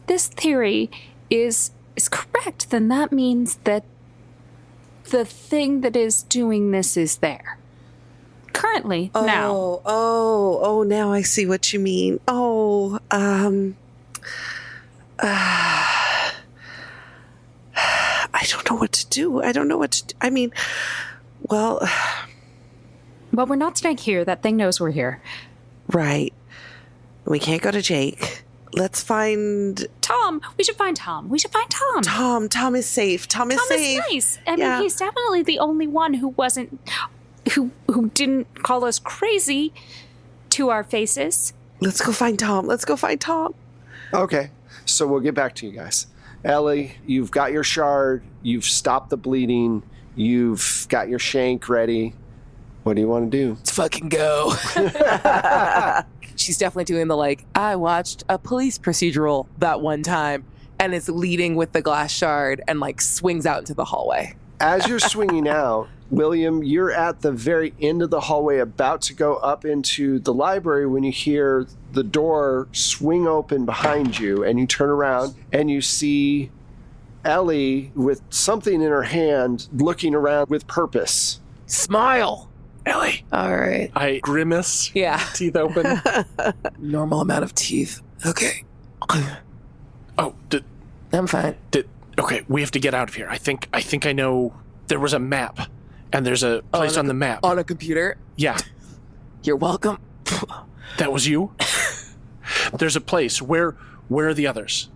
this theory is correct, then that means that the thing that is doing this is there. Currently, now. Oh, now I see what you mean. I don't know what to do. I mean, well, Well, we're not staying here. That thing knows we're here. right. We can't go to Jake. Let's find Tom! We should find Tom. Tom. Tom is safe. Tom is Tom safe. is nice. I Yeah. mean, he's definitely the only one who wasn't, who didn't call us crazy to our faces. Let's go find Tom. Okay. So we'll get back to you guys. Ellie, you've got your shard. You've stopped the bleeding. You've got your shank ready. What do you want to do? Let's fucking go. She's definitely doing the I watched a police procedural that one time, and is leading with the glass shard and swings out into the hallway. As you're swinging out, William, you're at the very end of the hallway about to go up into the library when you hear the door swing open behind you, and you turn around and you see Ellie with something in her hand looking around with purpose. Smile, Ellie. All right. I grimace, Yeah. teeth open. Normal amount of teeth. Okay. Oh, I'm fine. okay, we have to get out of here. I think I know. There was a map, and there's a place on the map. On a computer. Yeah, You're welcome. that was you. There's a place. Where are the others?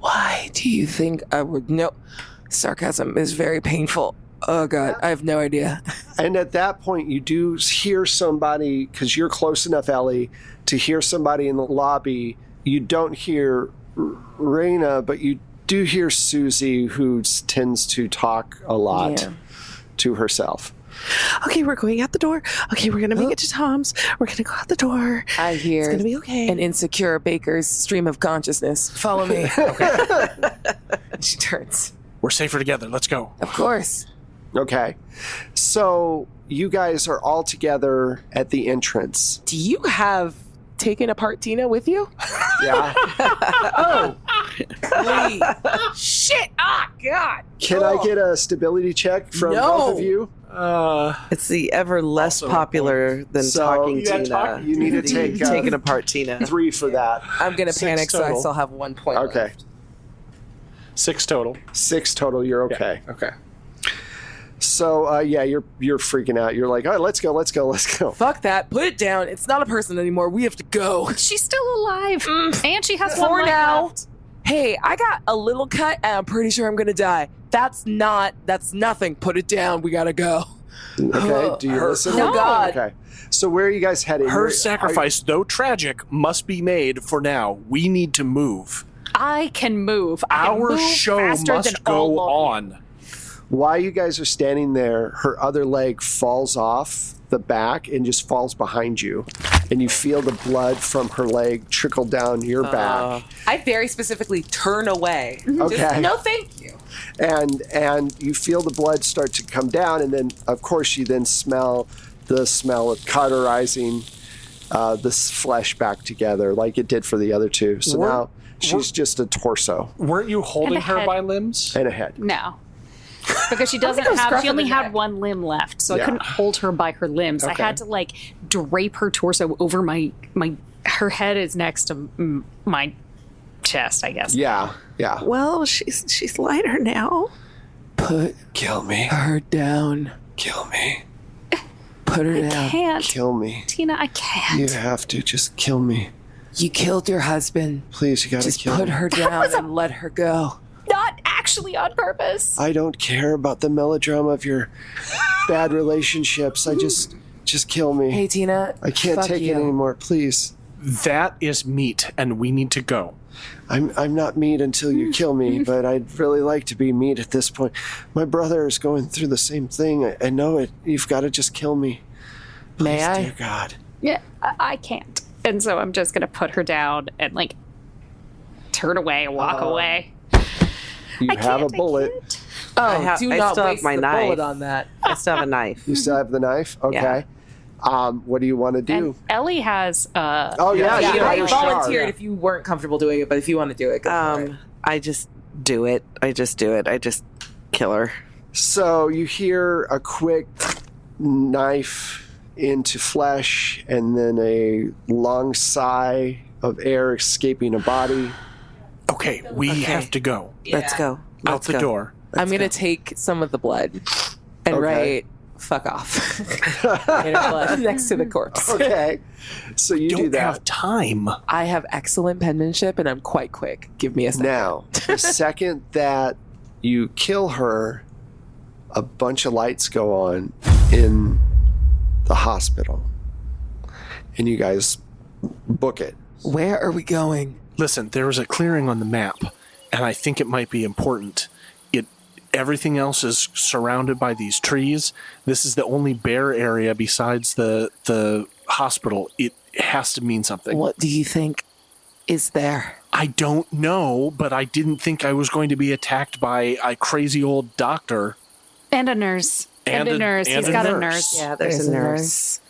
Why do you think I would know? Sarcasm is very painful. Oh, God. I have no idea. And at that point, you do hear somebody, because you're close enough, Ellie, to hear somebody in the lobby. You don't hear Raina, but you do hear Susie, who tends to talk a lot to herself. Okay, we're going out the door. Okay, we're gonna make it to Tom's. We're gonna go out the door. I hear It's gonna be okay. an insecure baker's stream of consciousness. Follow me. Okay. She turns. We're safer together. Let's go. Of course. Okay. So you guys are all together at the entrance. Do you have taken apart Tina with you? Yeah. Oh. Please. Shit. Ah, God. Can I get a stability check from both of you? It's the ever less Also popular than So, talking yeah, Tina. you need to take, taking apart Tina. 3 for that. I'm going to 6 panic, so I total. still have 1 point Okay. left. 6 total. 6 total, you're okay. Yeah. Okay. So, you're freaking out. You're like, all right, let's go. Fuck that. Put it down. It's not a person anymore. We have to go. She's still alive. And she has For one leg now. left. Hey, I got a little cut and I'm pretty sure I'm going to die. That's nothing. Put it down. We got to go. Okay, do you listen? No. God. Okay. So where are you guys heading? Her Where- sacrifice, though tragic, must be made for now. We need to move. I can move. I can Our move show faster must than go all of you. on. While you guys are standing there, her other leg falls off the back and just falls behind you. And you feel the blood from her leg trickle down your back. I very specifically turn away. Okay. Just, no, thank you. And you feel the blood start to come down, and then of course you then smell the smell of cauterizing, this flesh back together like it did for the other two. So now she's just a torso Weren't you holding And a her head. by limbs? and a head. No. Because she doesn't have, she only had one limb left, so I Yeah. couldn't hold her by her limbs. Okay. I had to like drape her torso over her head is next to my chest, I guess. Yeah. Well, she's lighter now. Put Kill me. her down. Kill me. Put her I down. can't. Kill me. Tina, I can't. You have to just kill me. You killed your husband. Please, you gotta Just kill put me. her down and let her go. Not actually on purpose. I don't care about the melodrama of your bad relationships. I just kill me. Hey, Tina. I can't fuck take you. it anymore, please. That is meat, and we need to go. I'm not meat until you kill me, but I'd really like to be meat at this point. My brother is going through the same thing. I know it. You've got to just kill me. May Please, I? Dear God. Yeah, I can't. And so I'm just going to put her down and like turn away and walk away. You I have a can't, I bullet. can't. Oh, I do still not have waste my the knife. bullet on that. I still have a knife. You still have the knife? Okay. What do you want to do? And Ellie has Oh, yeah. Yeah, you I have a volunteered shard. if you weren't comfortable doing it, but if you want to do it, go for it. I just do it. I just kill her. So you hear a quick knife into flesh and then a long sigh of air escaping a body. Okay, we have to go. Let's go. Out Let's the go. door. I'm going to take some of the blood and Okay. write, fuck off. In her blood next to the corpse. Okay. So you do Don't that. have time. I have excellent penmanship and I'm quite quick. Give me a second. Now, the second that you kill her, a bunch of lights go on in the hospital. And you guys book it. Where are we going? Listen, there was a clearing on the map, and I think it might be important. Everything else is surrounded by these trees. This is the only bare area besides the hospital. It has to mean something. What do you think is there? I don't know, but I didn't think I was going to be attacked by a crazy old doctor. and a nurse. And a nurse. and He's a got a nurse. nurse. Yeah, there's a nurse.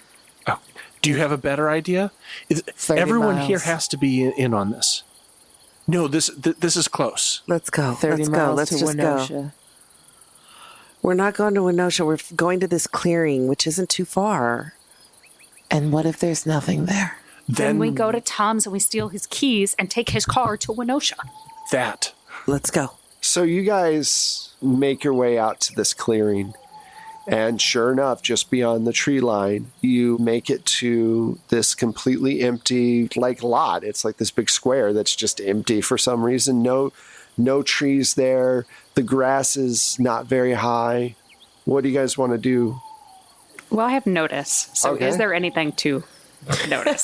Oh, do you have a better idea? 30 Everyone miles. here has to be in on this. No, this is close. Let's go. 30 Let's miles go. Let's to just go. Winosha. We're not going to Winosha. We're going to this clearing, which isn't too far. And what if there's nothing there? Then we go to Tom's and we steal his keys and take his car to Winosha. that. Let's go. So you guys make your way out to this clearing. And sure enough, just beyond the tree line, you make it to this completely empty, like, lot. It's like this big square that's just empty for some reason. No trees there. The grass is not very high. What do you guys want to do? Well, I have notice. So Okay. is there anything to notice?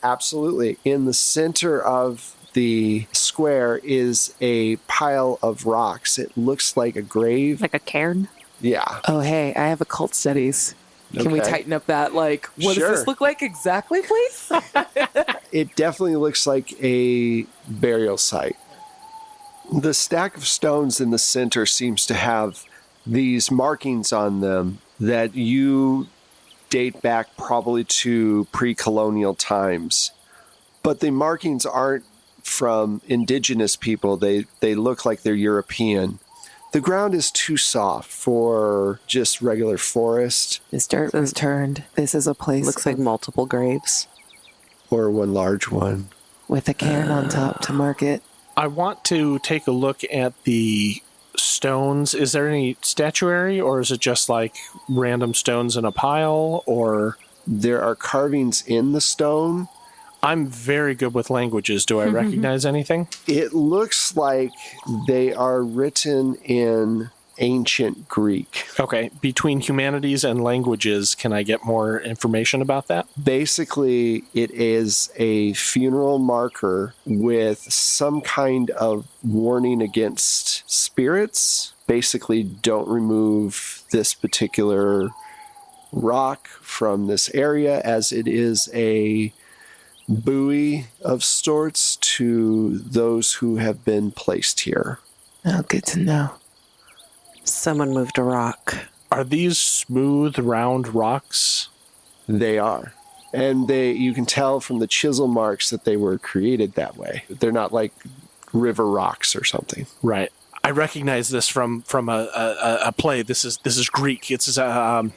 Absolutely. In the center of the square is a pile of rocks. It looks like a grave. Like a cairn? Yeah. Oh, hey, I have occult studies. Can we Okay. tighten up that, like, what Sure. does this look like exactly, please? It definitely looks like a burial site. The stack of stones in the center seems to have these markings on them that you date back probably to pre-colonial times. But the markings aren't from indigenous people. They look like they're European. The ground is too soft for just regular forest This dirt was turned. This is a place Looks like multiple graves. or one large one. with a cairn on top to mark it. I want to take a look at the stones. Is there any statuary, or is it just like random stones in a pile? Or There are carvings in the stone. I'm very good with languages. Do I recognize anything? It looks like they are written in ancient Greek. Okay, between humanities and languages, can I get more information about that? Basically, it is a funeral marker with some kind of warning against spirits. Basically, don't remove this particular rock from this area, as it is a buoy of sorts to those who have been placed here. Oh, good to know. Someone moved a rock. Are these smooth, round rocks? They are. And you can tell from the chisel marks that they were created that way. They're not like river rocks or something. Right. I recognize this from a play. This is Greek. It's a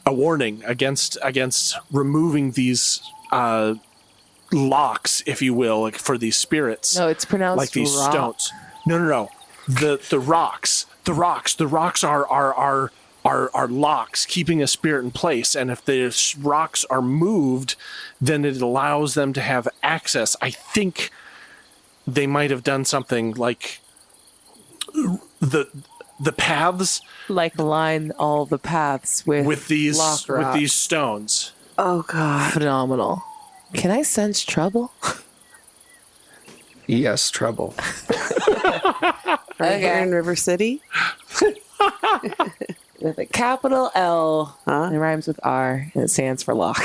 warning against removing these locks, if you will, like for these spirits. No, it's pronounced like these rock. stones. No. The rocks are locks keeping a spirit in place, and if the rocks are moved, then it allows them to have access. I think they might have done something like the paths, Like line all the paths with these lock rock. with these stones. Oh, God. Phenomenal. Can I sense trouble? Yes, trouble. Right here in River City? With a capital L. Huh? It rhymes with R, and it stands for lock.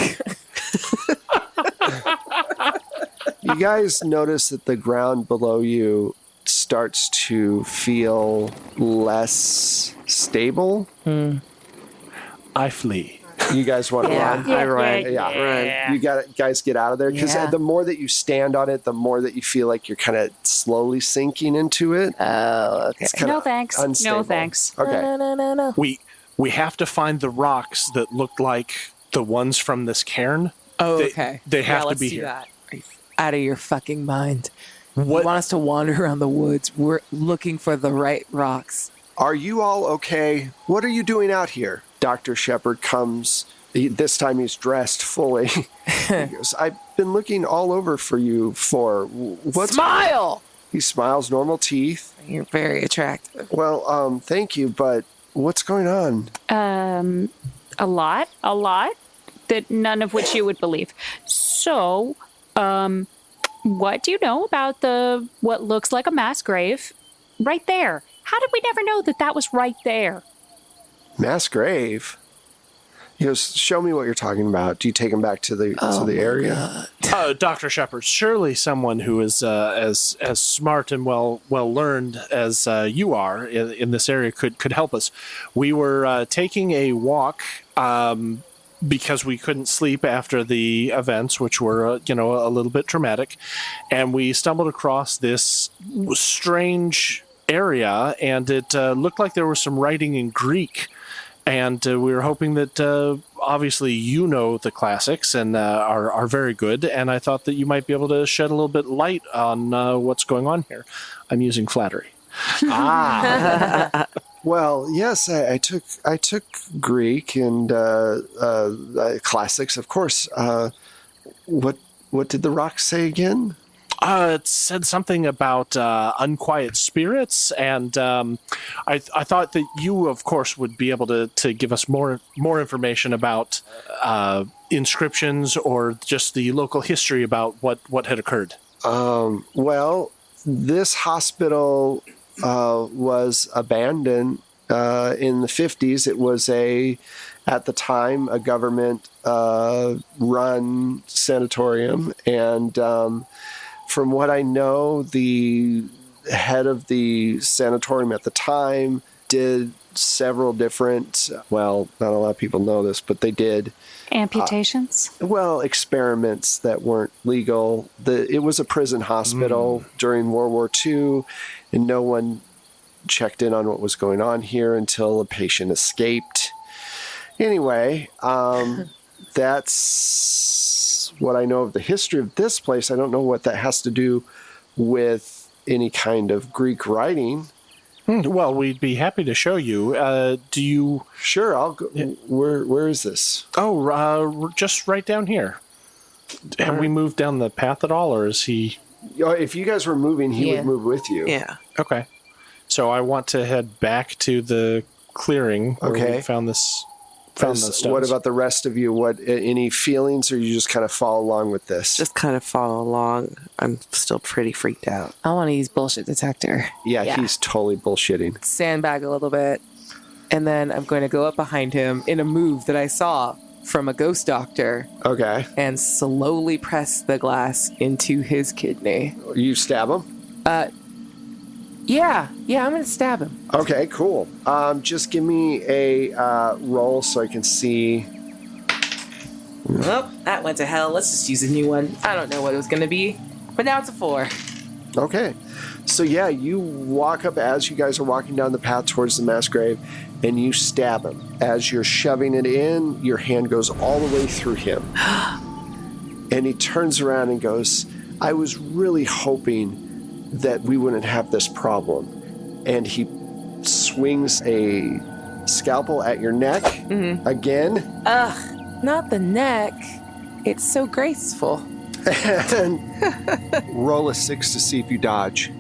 You guys notice that the ground below you starts to feel less stable. I flee. You guys want to run? I run. Yeah. You guys get out of there, because Yeah. the more that you stand on it, the more that you feel like you're kind of slowly sinking into it. Oh, okay. It's kinda No thanks. unstable. No thanks. Okay. No. We have to find the rocks that look like the ones from this cairn. Oh, They- okay. they have to let's be do here. that. Are you out of your fucking mind? What? You want us to wander around the woods? We're looking for the right rocks. Are you all okay? What are you doing out here? Dr. Shepard comes. This time he's dressed fully. He goes, I've been looking all over for you for what's. Smile! He smiles, normal teeth. You're very attractive. Well, thank you, but what's going on? A lot, that none of which you would believe. So, what do you know about what looks like a mass grave right there? How did we never know that was right there? Mass grave? He goes, show me what you're talking about. Do you take him back to the area? Dr. Shepard, surely someone who is as smart and well learned as you are in this area could help us. We were taking a walk because we couldn't sleep after the events, which were a little bit traumatic, and we stumbled across this strange area, and it looked like there was some writing in Greek. And we were hoping that, obviously, you know the classics and are very good. And I thought that you might be able to shed a little bit light on what's going on here. I'm using flattery. Well, yes, I took Greek and classics, of course. What did the rocks say again? It said something about unquiet spirits, and I thought that you, of course, would be able to give us more information about inscriptions or just the local history about what had occurred. Well, this hospital was abandoned in the 50s. It was at the time, a government run sanatorium, and from what I know, the head of the sanatorium at the time did several different, well, not a lot of people know this, but they did, Amputations? experiments that weren't legal. It was a prison hospital during World War II, and no one checked in on what was going on here until a patient escaped. Anyway, that's what I know of the history of this place. I don't know what that has to do with any kind of Greek writing. Well, we'd be happy to show you. Do you... Sure, I'll go. Yeah. Where is this? Oh, just right down here. Have we moved down the path at all, or is he... If you guys were moving, he would move with you. Yeah. Okay. So I want to head back to the clearing where we found those stones. What about the rest of you? Any feelings, or you just kind of follow along with this? Just kind of follow along. I'm still pretty freaked out. I want to use bullshit detector. Yeah, he's totally bullshitting. Sandbag a little bit. And then I'm going to go up behind him in a move that I saw from a ghost doctor. Okay. And slowly press the glass into his kidney. You stab him? Yeah, I'm going to stab him. Okay, cool. Just give me a roll so I can see Well, that went to hell. Let's just use a new one. I don't know what it was going to be, but now it's a 4. Okay. So yeah, you walk up as you guys are walking down the path towards the mass grave, and you stab him. As you're shoving it in, your hand goes all the way through him. And he turns around and goes, I was really hoping that we wouldn't have this problem. And he swings a scalpel at your neck again. Ugh, not the neck. It's so graceful. And roll a 6 to see if you dodge.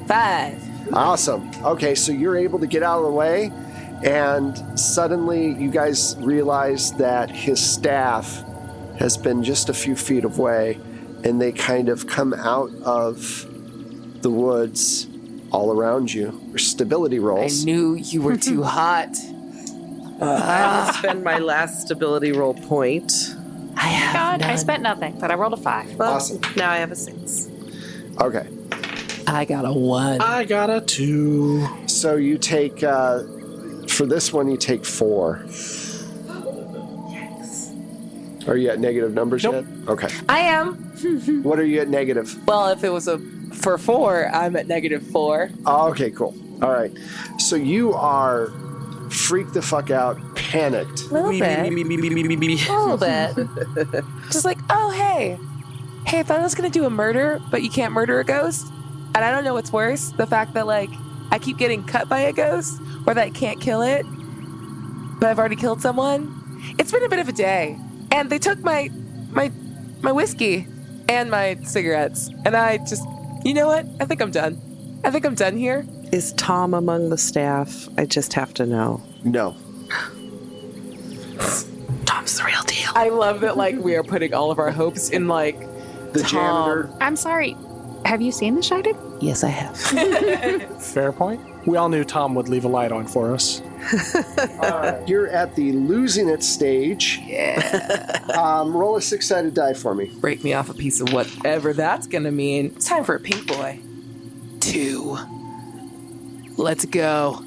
5. Awesome. Okay, so you're able to get out of the way, and suddenly you guys realize that his staff has been just a few feet away, and they kind of come out of the woods all around you. Stability I rolls. knew you were too hot. I will spend my last stability roll point. I have God, I none. spent nothing, but I rolled a 5. Well, Awesome. now I have a 6. Okay, I got a 1. I got a 2. so you take, for this one, you take 4. Are you at negative numbers Nope. yet? Okay. I am. What are you at negative? Well, if it was for 4, I'm at -4. Oh, okay, cool. All right. So you are freaked the fuck out, panicked. A little bit. A little bit. Just like, oh, hey, I thought I was going to do a murder, but you can't murder a ghost. And I don't know what's worse, the fact that, like, I keep getting cut by a ghost, or that I can't kill it, but I've already killed someone. It's been a bit of a day. And they took my whiskey and my cigarettes. And I just, you know what? I think I'm done. I think I'm done here. Is Tom among the staff? I just have to know. No. Tom's the real deal. I love that, like, we are putting all of our hopes in, like, The janitor. I'm sorry. Have you seen The Shining? yes, I have. Fair point. We all knew Tom would leave a light on for us. You're at the losing it stage. Yeah. Roll a 6-sided die for me. Break me off a piece of whatever that's gonna mean. It's time for a pink boy. 2. Let's go.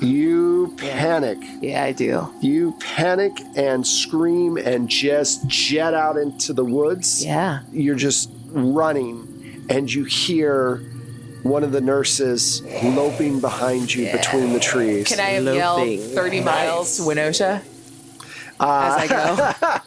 You panic. Yeah, I do. You panic and scream and just jet out into the woods. Yeah. You're just running, and you hear one of the nurses loping behind you between the trees. Can I have Loping. yelled 30 miles to Winosha as I go?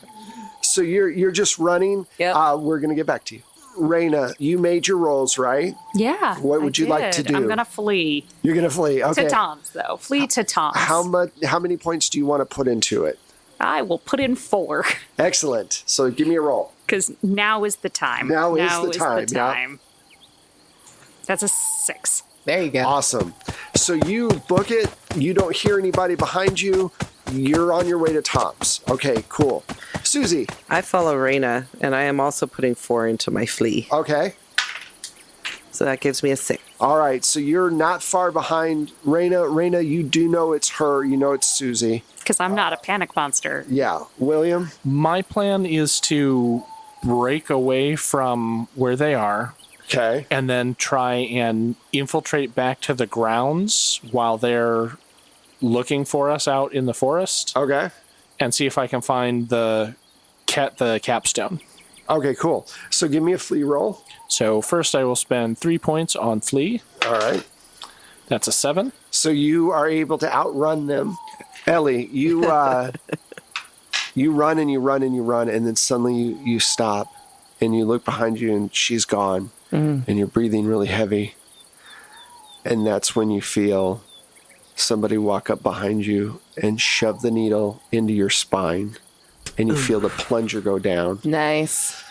So you're just running. Yep. We're gonna get back to you. Raina, you made your rolls, right? Yeah. What would you like to did. do? I'm gonna flee You're gonna flee. Okay. to Tom's, though. Flee to Tom's. How many points do you want to put into it? I will put in 4 Excellent. So give me a roll. because now is the time. Now is the time, yeah. time. That's a 6. There you go. Awesome. So you book it. You don't hear anybody behind you. You're on your way to Tom's. Okay, cool. Susie. I follow Raina, and I am also putting 4 into my flee. Okay. So that gives me a 6. All right. So you're not far behind Raina. Raina, you do know it's her. You know it's Susie. Because I'm not a panic monster. Yeah. William. My plan is to break away from where they are Okay. and then try and infiltrate back to the grounds while they're looking for us out in the forest Okay. and see if I can find the capstone. Okay, cool. So give me a flee roll. So first I will spend 3 points on flee. All right. That's a 7. So you are able to outrun them. Ellie, you you run and you run and you run, and then suddenly you stop and you look behind you and she's gone, and you're breathing really heavy. And that's when you feel somebody walk up behind you and shove the needle into your spine, and you feel the plunger go down, Nice.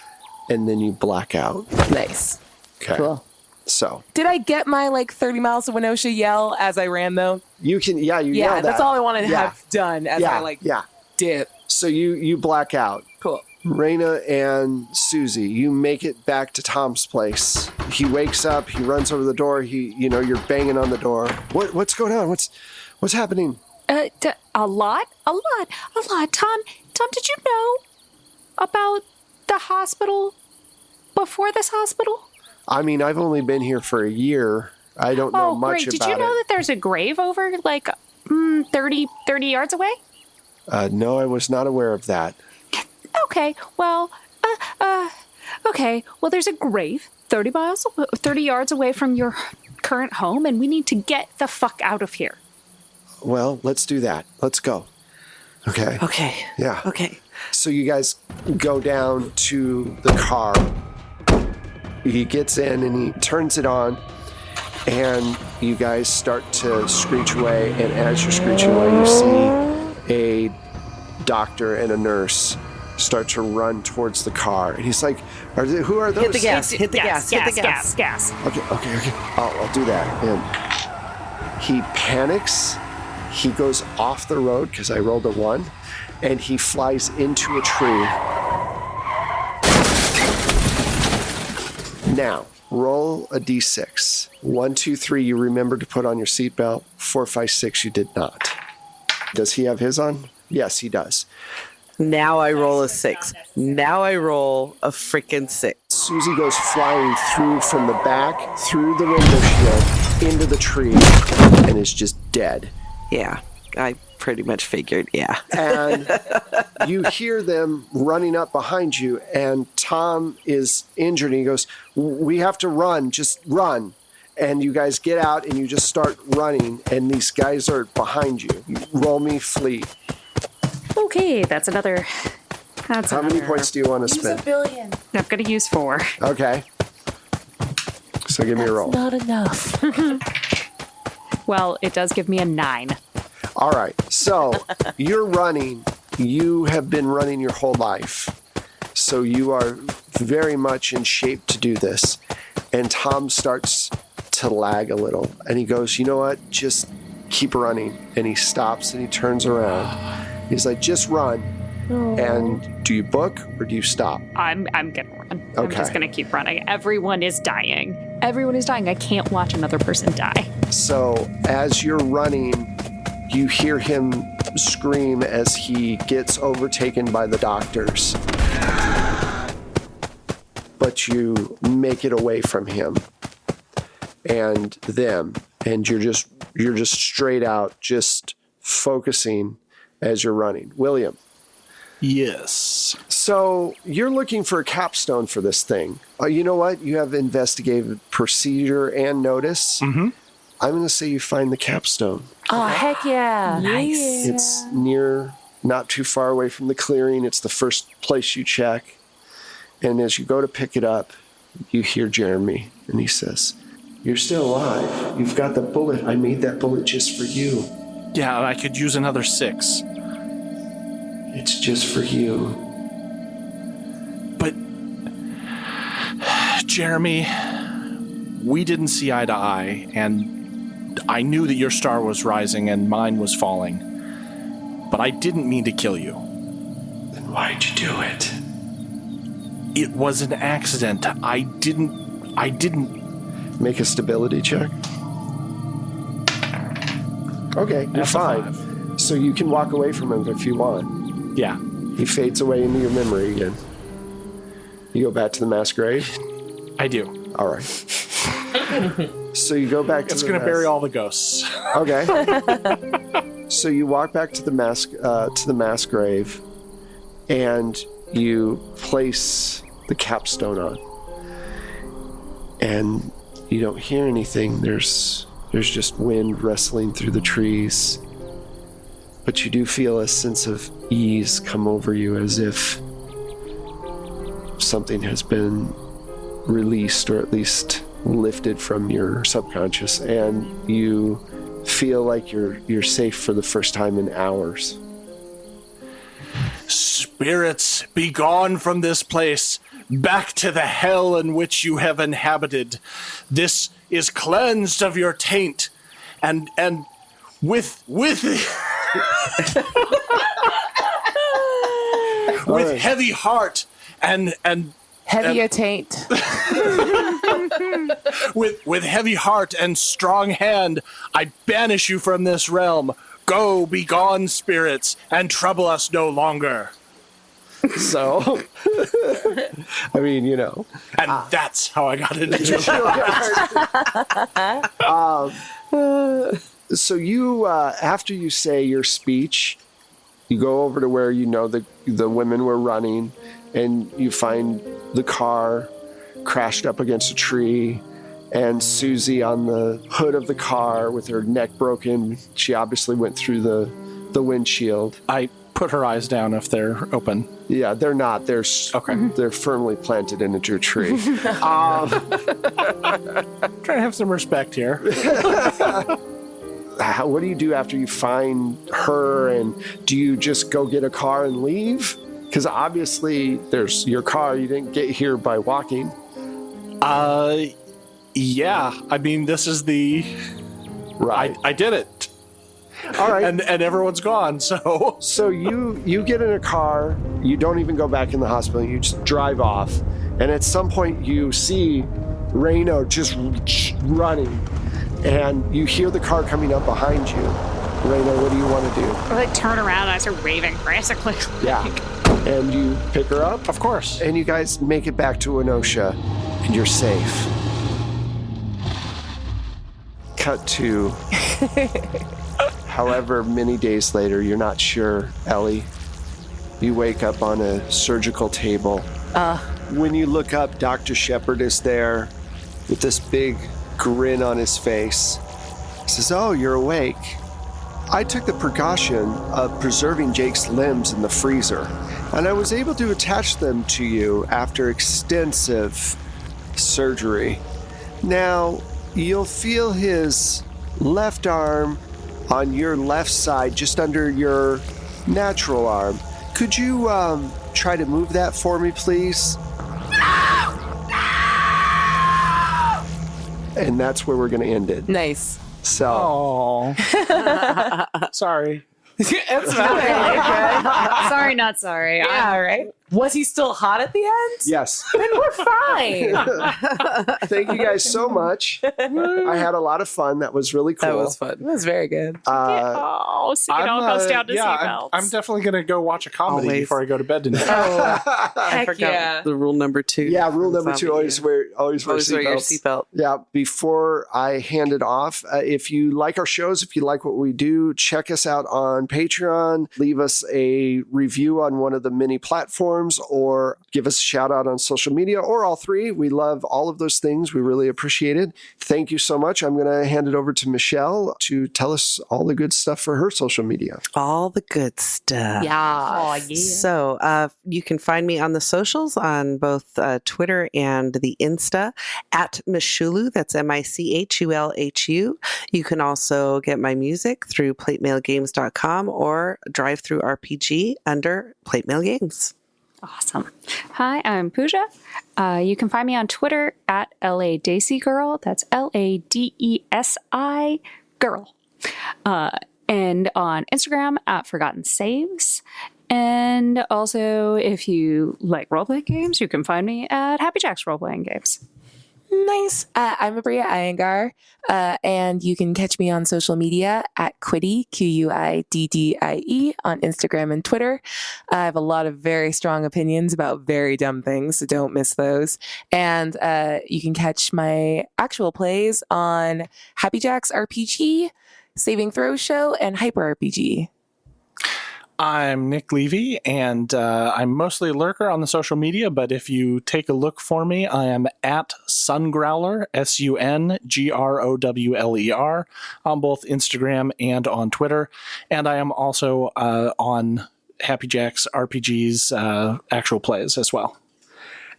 and then you black out. Nice. Okay. Cool. So Did I get my, like, 30 miles to Winosha yell as I ran, though? you can, you Yeah, yell that's that. all I want to Yeah. have done as Yeah, I, like, yeah. dip. So you black out. Cool. Raina and Susie, you make it back to Tom's place. He wakes up, he runs over the door, you're banging on the door. What's going on? What's happening? A lot. Tom, did you know about the hospital before this hospital? I mean, I've only been here for a year. I don't know much great. Did about you know it. that there's a grave over, like, 30 yards away? No, I was not aware of that. Okay, well, okay. Well, there's a grave 30 yards away from your current home, and we need to get the fuck out of here. Well, let's do that. Let's go. Okay. Okay. Yeah. Okay. So you guys go down to the car. He gets in and he turns it on, and you guys start to screech away. And as you're screeching away, you see a doctor and a nurse start to run towards the car. And he's like, who are those? Hit the gas. Hit the gas. Hit the gas. Gas. Okay. I'll do that. And he panics. He goes off the road because I rolled a 1, and he flies into a tree. Now, roll a d6. 1, 2, 3, you remember to put on your seatbelt. 4, 5, 6, you did not. Does he have his on? Yes, he does. Now I roll a 6. Now I roll a freaking 6. Susie goes flying through from the back, through the window shield, into the tree, and is just dead. Yeah, I pretty much figured, yeah. And you hear them running up behind you, and Tom is injured, and he goes, we have to run, just run. And you guys get out, and you just start running, and these guys are behind you. Roll me flee. Okay, that's another. How many points do you want to spend? Use a billion. I'm going to use 4. Okay. So give me a roll. Not enough. Well, it does give me a 9. All right. So you're running. You have been running your whole life. So you are very much in shape to do this. And Tom starts to lag a little. And he goes, you know what? Just keep running. And he stops and he turns around. He's like, just run. And do you book or do you stop? I'm going to run. I'm Okay. just going to keep running. Everyone is dying. Everyone is dying. I can't watch another person die. So as you're running, you hear him scream as he gets overtaken by the doctors. But you make it away from him and them, and you're just straight out, just focusing as you're running. William. Yes. So you're looking for a capstone for this thing. You know what? You have investigated procedure and notice. Mm-hmm. I'm going to say you find the capstone. Oh, heck yeah. Nice. It's near, not too far away from the clearing. It's the first place you check. And as you go to pick it up, you hear Jeremy, and he says, you're still alive. You've got the bullet. I made that bullet just for you. Yeah, I could use another 6. It's just for you. But, Jeremy, we didn't see eye to eye, and I knew that your star was rising and mine was falling. But I didn't mean to kill you. Then why'd you do it? It was an accident. I didn't. Make a stability check. Okay, you're That's a fine. 5. So you can walk away from him if you want. Yeah. He fades away into your memory again. You go back to the mass grave? I do. All right. So you go back to It's the going to mass- bury all the ghosts. Okay. So you walk back to the mass grave, and you place the capstone on, and you don't hear anything. There's just wind rustling through the trees, but you do feel a sense of ease come over you, as if something has been released, or at least lifted from your subconscious, and you feel like you're safe for the first time in hours. Spirits, be gone from this place, back to the hell in which you have inhabited. This is cleansed of your taint, and with right. heavy heart and Heavier taint. with heavy heart and strong hand, I banish you from this realm. Go, be gone, spirits, and trouble us no longer. So, I mean, you know. And that's how I got into it. So you, after you say your speech, You go over to where you know the women were running, and you find the car crashed up against a tree, and Susie on the hood of the car with her neck broken. She obviously went through the windshield. I put her eyes down if they're open. Yeah, they're not. They're firmly planted into a tree. Trying to have some respect here. What do you do after you find her, and do you just go get a car and leave? Because obviously there's your car. You didn't get here by walking. Yeah. I mean, this is the... Right. I did it. All right. And everyone's gone, so... So you get in a car. You don't even go back in the hospital. You just drive off. And at some point you see Reno just running. And you hear the car coming up behind you. Reno, what do you want to do? I turn around and I start waving frantically. Yeah. And you pick her up? Of course. And you guys make it back to Enosha, and you're safe. Cut to however many days later, you're not sure, Ellie. You wake up on a surgical table. When you look up, Dr. Shepard is there with this big grin on his face. He says, "Oh, you're awake. I took the precaution of preserving Jake's limbs in the freezer, and I was able to attach them to you after extensive surgery. Now, you'll feel his left arm on your left side, just under your natural arm. Could you try to move that for me, please?" And that's where we're going to end it. Nice. So, Oh. Sorry. It's fine. Sorry, not sorry. Yeah, right? Was he still hot at the end? yes. Then we're fine. Thank you guys so much. I had a lot of fun. That was really cool. That was fun. It was very good. Oh, so it all goes down to seatbelts. I'm definitely going to go watch a comedy Always. before I go to bed tonight. I forgot yeah. the rule number 2. Yeah, rule number 2, always wear Always wear your seatbelts. seatbelt. Yeah, before I hand it off, if you like our shows, if you like what we do, check us out on Patreon. Leave us a review on one of the many platforms, or give us a shout out on social media, or all three. We love all of those things. We really appreciate it. Thank you so much. I'm going to hand it over to Michelle to tell us all the good stuff for her social media. All the good stuff. Yeah. So you can find me on the socials on both Twitter and the Insta at Michulu. That's MICHULHU. You can also get my music through platemailgames.com or Drive Through RPG under Platemail Games. Awesome. Hi, I'm Pooja. You can find me on Twitter at LADesigirl. That's LADESI girl. And on Instagram at Forgotten Saves. And also, if you like role-playing games, you can find me at Happy Jack's Role-Playing Games. Nice. I'm Maria Iyengar, and you can catch me on social media at Quiddy, QUIDDIE, on Instagram and Twitter. I have a lot of very strong opinions about very dumb things, so don't miss those. And you can catch my actual plays on Happy Jack's RPG, Saving Throw Show, and Hyper RPG. I'm Nick Levy, and I'm mostly a lurker on the social media, but if you take a look for me, I am at Sungrowler, SUNGROWLER, on both Instagram and on Twitter. And I am also on Happy Jack's RPG's actual plays as well.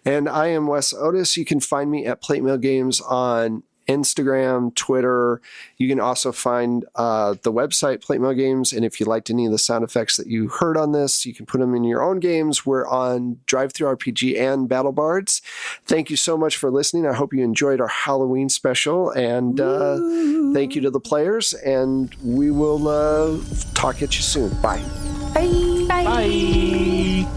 And I am Wes Otis. You can find me at Platemail Games on Instagram, Twitter. You can also find the website Platemail Games, and if you liked any of the sound effects that you heard on this, you can put them in your own games. We're on Drive Through RPG and Battle Bards. Thank you so much for listening. I hope you enjoyed our Halloween special, and thank you to the players, and we will talk at you soon. Bye. Bye. Bye.